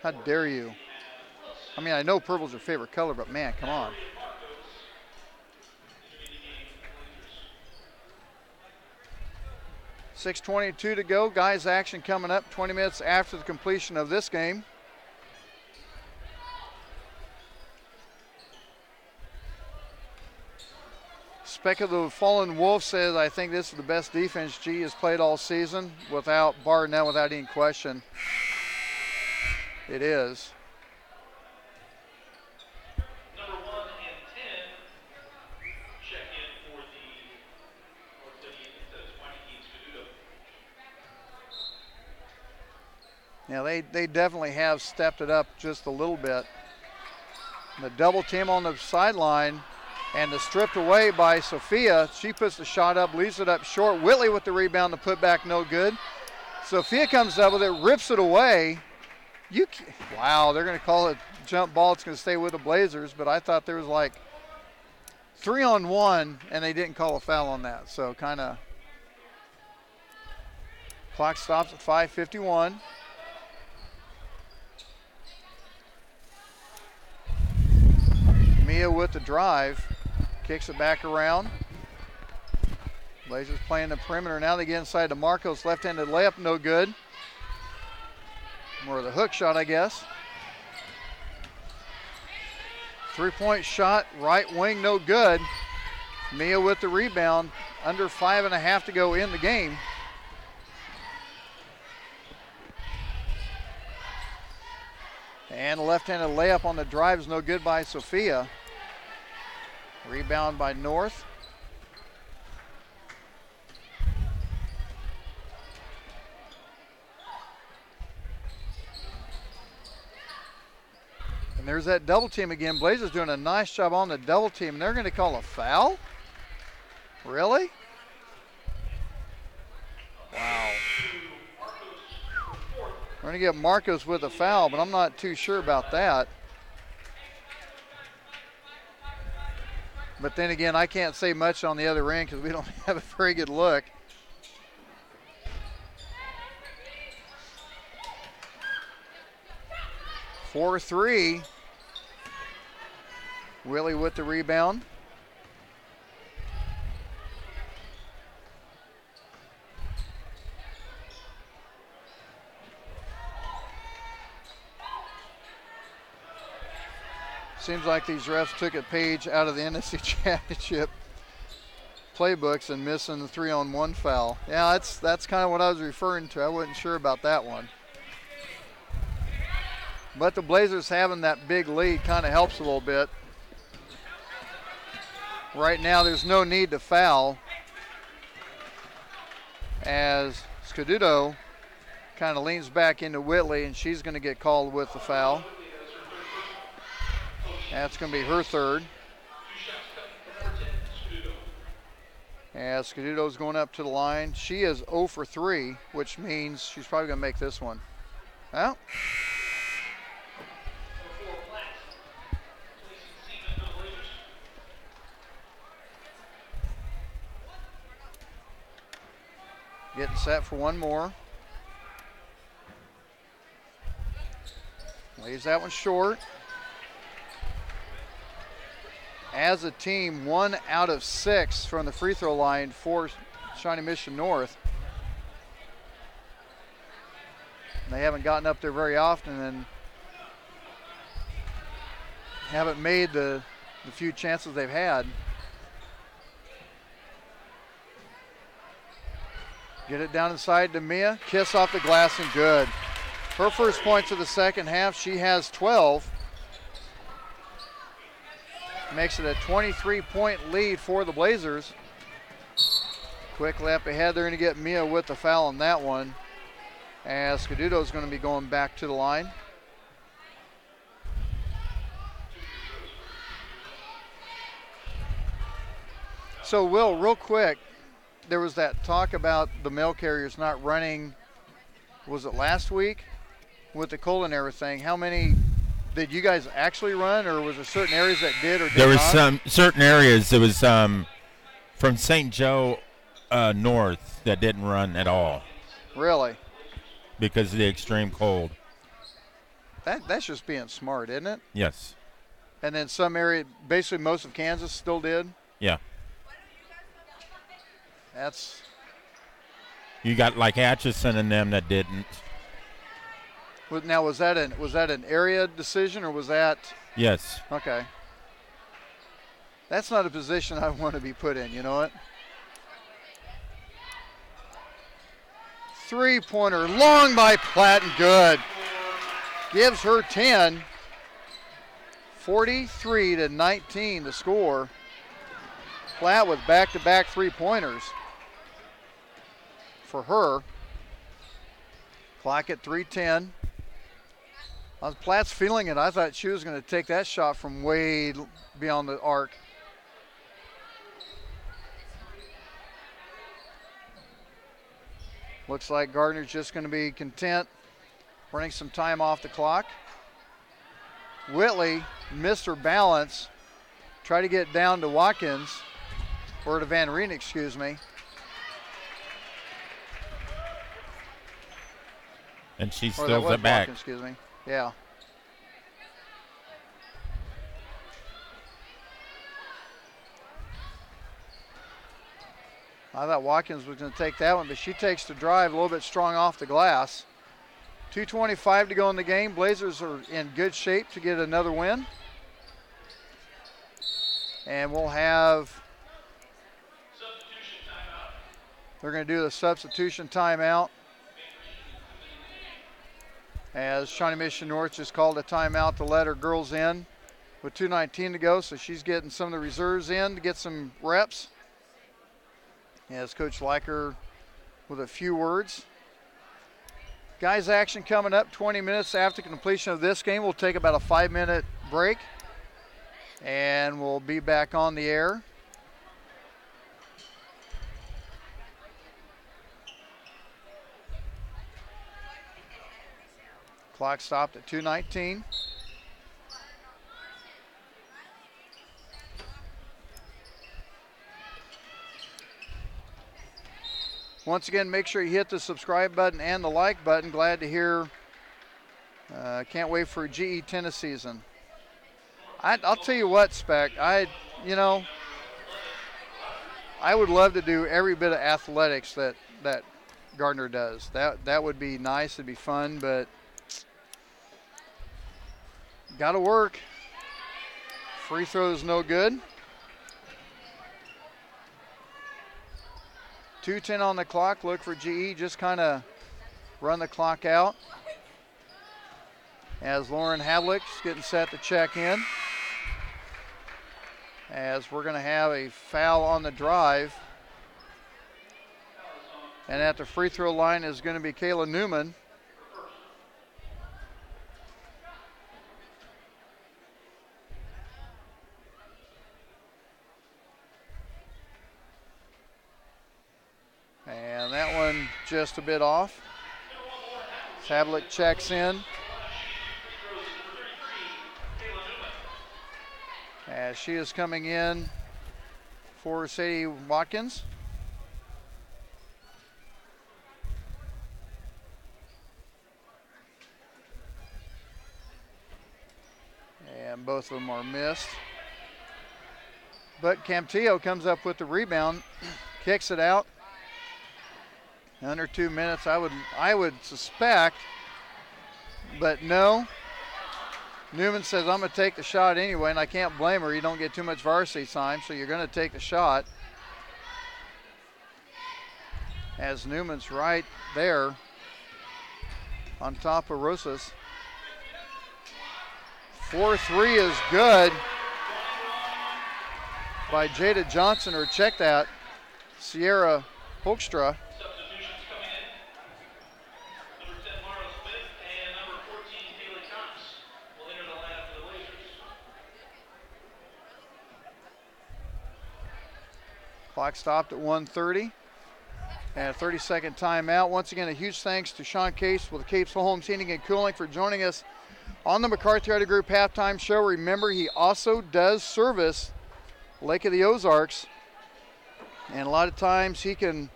How dare you? I mean, I know purple's your favorite color, but man, come on. .6:22 to go. Guys action coming up 20 minutes after the completion of this game. Speck of the Fallen Wolf says, I think this is the best defense G has played all season, without bar none, without any question. It is. Number 1 and 10 check in for the North City instead of Swiney Keats Caduto. Yeah, they definitely have stepped it up just a little bit. The double team on the sideline. And the stripped away by Sophia. She puts the shot up, leaves it up short. Whitley with the rebound, the putback, no good. Sophia comes up with it, rips it away. Wow, they're going to call it jump ball. It's going to stay with the Blazers, but I thought there was like 3-on-1, and they didn't call a foul on that. So kind of Clock stops at 5:51. Mia with the drive. Kicks it back around. Blazers playing the perimeter. Now they get inside to Marcos. Left-handed layup, no good. More of the hook shot, I guess. Three-point shot, right wing, no good. Mia with the rebound. Under 5.5 to go in the game. And a left-handed layup on the drive is no good by Sophia. Rebound by North. And there's that double team again. Blazers doing a nice job on the double team, and they're going to call a foul? Really? Wow. We're going to get Marcos with a foul, but I'm not too sure about that. But then again, I can't say much on the other end because we don't have a very good look. For 3. Willie with the rebound. Seems like these refs took a page out of the NSC Championship playbooks and missing the 3-on-1 foul. Yeah, that's kind of what I was referring to. I wasn't sure about that one. But the Blazers having that big lead kind of helps a little bit. Right now there's no need to foul as Scaduto kind of leans back into Whitley, and she's going to get called with the foul. That's going to be her third. As Scaduto's going up to the line. She is 0 for 3, which means she's probably going to make this one. Well. Getting set for one more. Leaves that one short. As a team, 1 out of 6 from the free throw line for Shawnee Mission North. They haven't gotten up there very often and haven't made the few chances they've had. Get it down inside to Mia. Kiss off the glass and good. Her first points of the second half. She has 12. Makes it a 23-point lead for the Blazers. Quick lap ahead. They're going to get Mia with the foul on that one. As Scaduto's going to be going back to the line. So, Will, real quick, there was that talk about the mail carriers not running, was it last week, with the cold and everything. How many did you guys actually run, or was there certain areas that did or did not? There was some certain areas. It was from St. Joe north that didn't run at all. Really? Because of the extreme cold. That's just being smart, isn't it? Yes. And then some area, basically most of Kansas still did? Yeah. That's. You got like Atchison and them that didn't. Now, was that an area decision or was that? Yes. Okay. That's not a position I want to be put in, you know what? Three-pointer, long by Platt and good. Gives her 10. 43-19 to score. Platt with back-to-back three-pointers for her. Clock at 3:10. Platt's feeling it. I thought she was going to take that shot from way beyond the arc. Looks like Gardner's just going to be content running some time off the clock. Whitley missed her balance. Try to get down to Watkins, or to Van Reen, excuse me. And she Or that steals was it back. Watkins, excuse me. Yeah. I thought Watkins was going to take that one, but she takes the drive a little bit strong off the glass. 2:25 to go in the game. Blazers are in good shape to get another win. And we'll have, they're going to do the substitution timeout. As Shawnee Mission North just called a timeout to let her girls in with 2:19 to go, so she's getting some of the reserves in to get some reps. As Coach Leiker with a few words. Guys, action coming up 20 minutes after completion of this game. We'll take about a 5-minute break, and we'll be back on the air. Clock stopped at 2:19. Once again, make sure you hit the subscribe button and the like button. Glad to hear. Can't wait for GE tennis season. I'll tell you what, Spec. I would love to do every bit of athletics that Gardner does. That would be nice. It'd be fun, but got to work. Free throws no good. 2:10 on the clock. Look for GE. Just kind of run the clock out. As Lauren Havlick's getting set to check in. As we're going to have a foul on the drive. And at the free throw line is going to be Kayla Newman. And that one just a bit off. Havlick checks in. As she is coming in for Sadie Watkins. And both of them are missed. But Camptillo comes up with the rebound, kicks it out. Under 2 minutes, I would suspect, but no. Newman says, I'm going to take the shot anyway, and I can't blame her. You don't get too much varsity time, so you're going to take the shot. As Newman's right there on top of Rosas. 4-3 is good by Jada Johnson, or check that, Sierra Hoekstra. Clock stopped at 1:30 and a 30-second timeout. Once again, a huge thanks to Sean Case with Capes Homes Heating and Cooling for joining us on the McCarthy Auto Group halftime show. Remember, he also does service Lake of the Ozarks, and a lot of times he can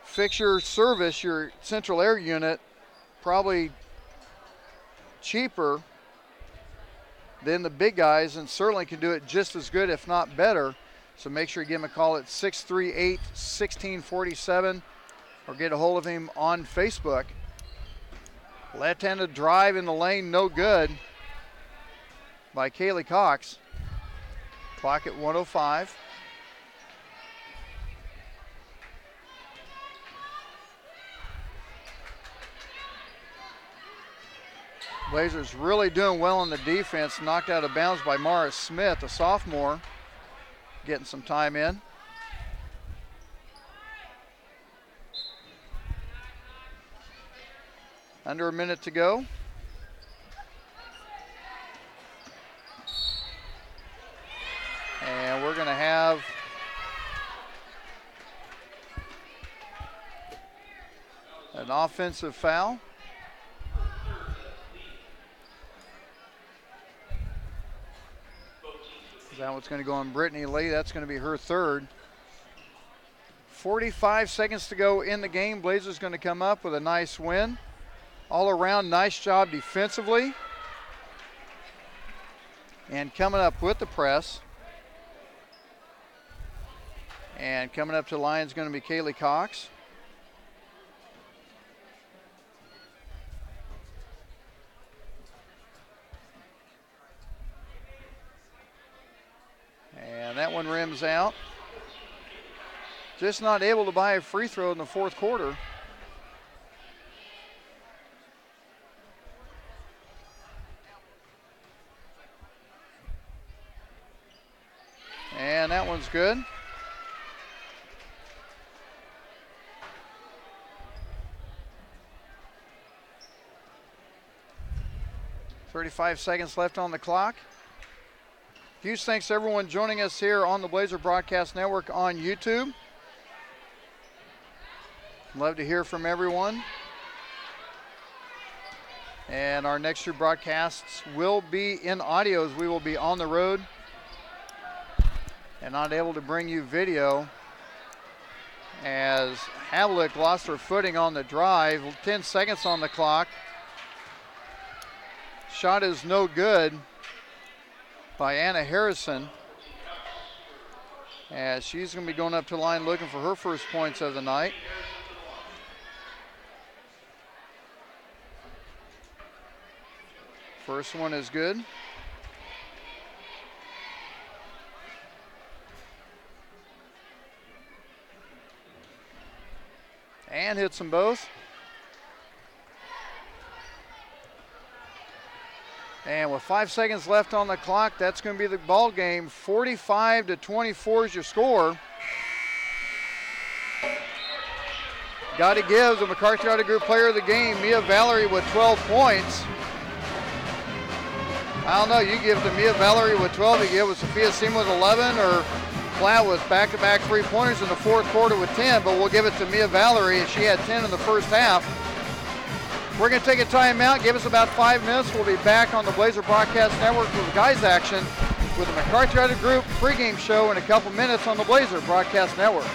fix your service, your central air unit, probably cheaper than the big guys, and certainly can do it just as good, if not better. So make sure you give him a call at 638-1647 or get a hold of him on Facebook. Left-handed drive in the lane, no good by Kaylee Cox. Clock at 1:05. Blazers really doing well on the defense. Knocked out of bounds by Mara Smith, a sophomore, getting some time in. Under a minute to go. And we're going to have an offensive foul. That one's going to go on Brittany Lee. That's going to be her third. 45 seconds to go in the game. Blazers going to come up with a nice win. All around, nice job defensively. And coming up with the press. And coming up to the line is going to be Kaylee Cox. And that one rims out. Just not able to buy a free throw in the fourth quarter. And that one's good. .35 seconds left on the clock. Huge thanks to everyone joining us here on the Blazer Broadcast Network on YouTube. Love to hear from everyone. And our next few broadcasts will be in audio as we will be on the road and not able to bring you video as Havlik lost her footing on the drive. 10 seconds on the clock. Shot is no good by Anna Harrison as she's going to be going up to the line looking for her first points of the night. First one is good. And hits them both. And with 5 seconds left on the clock, that's going to be the ball game. 45-24 is your score. Got to give the McCarthy Auto Group player of the game, Mia Valerie, with 12 points. I don't know, you give to Mia Valerie with 12, you give with Sophia Seaman with 11, or Platt with back-to-back three-pointers in the fourth quarter with 10, but we'll give it to Mia Valerie, and she had 10 in the first half. We're going to take a timeout, give us about 5 minutes. We'll be back on the Blazer Broadcast Network with guys action with the McCarthy Auto Group pregame show in a couple minutes on the Blazer Broadcast Network.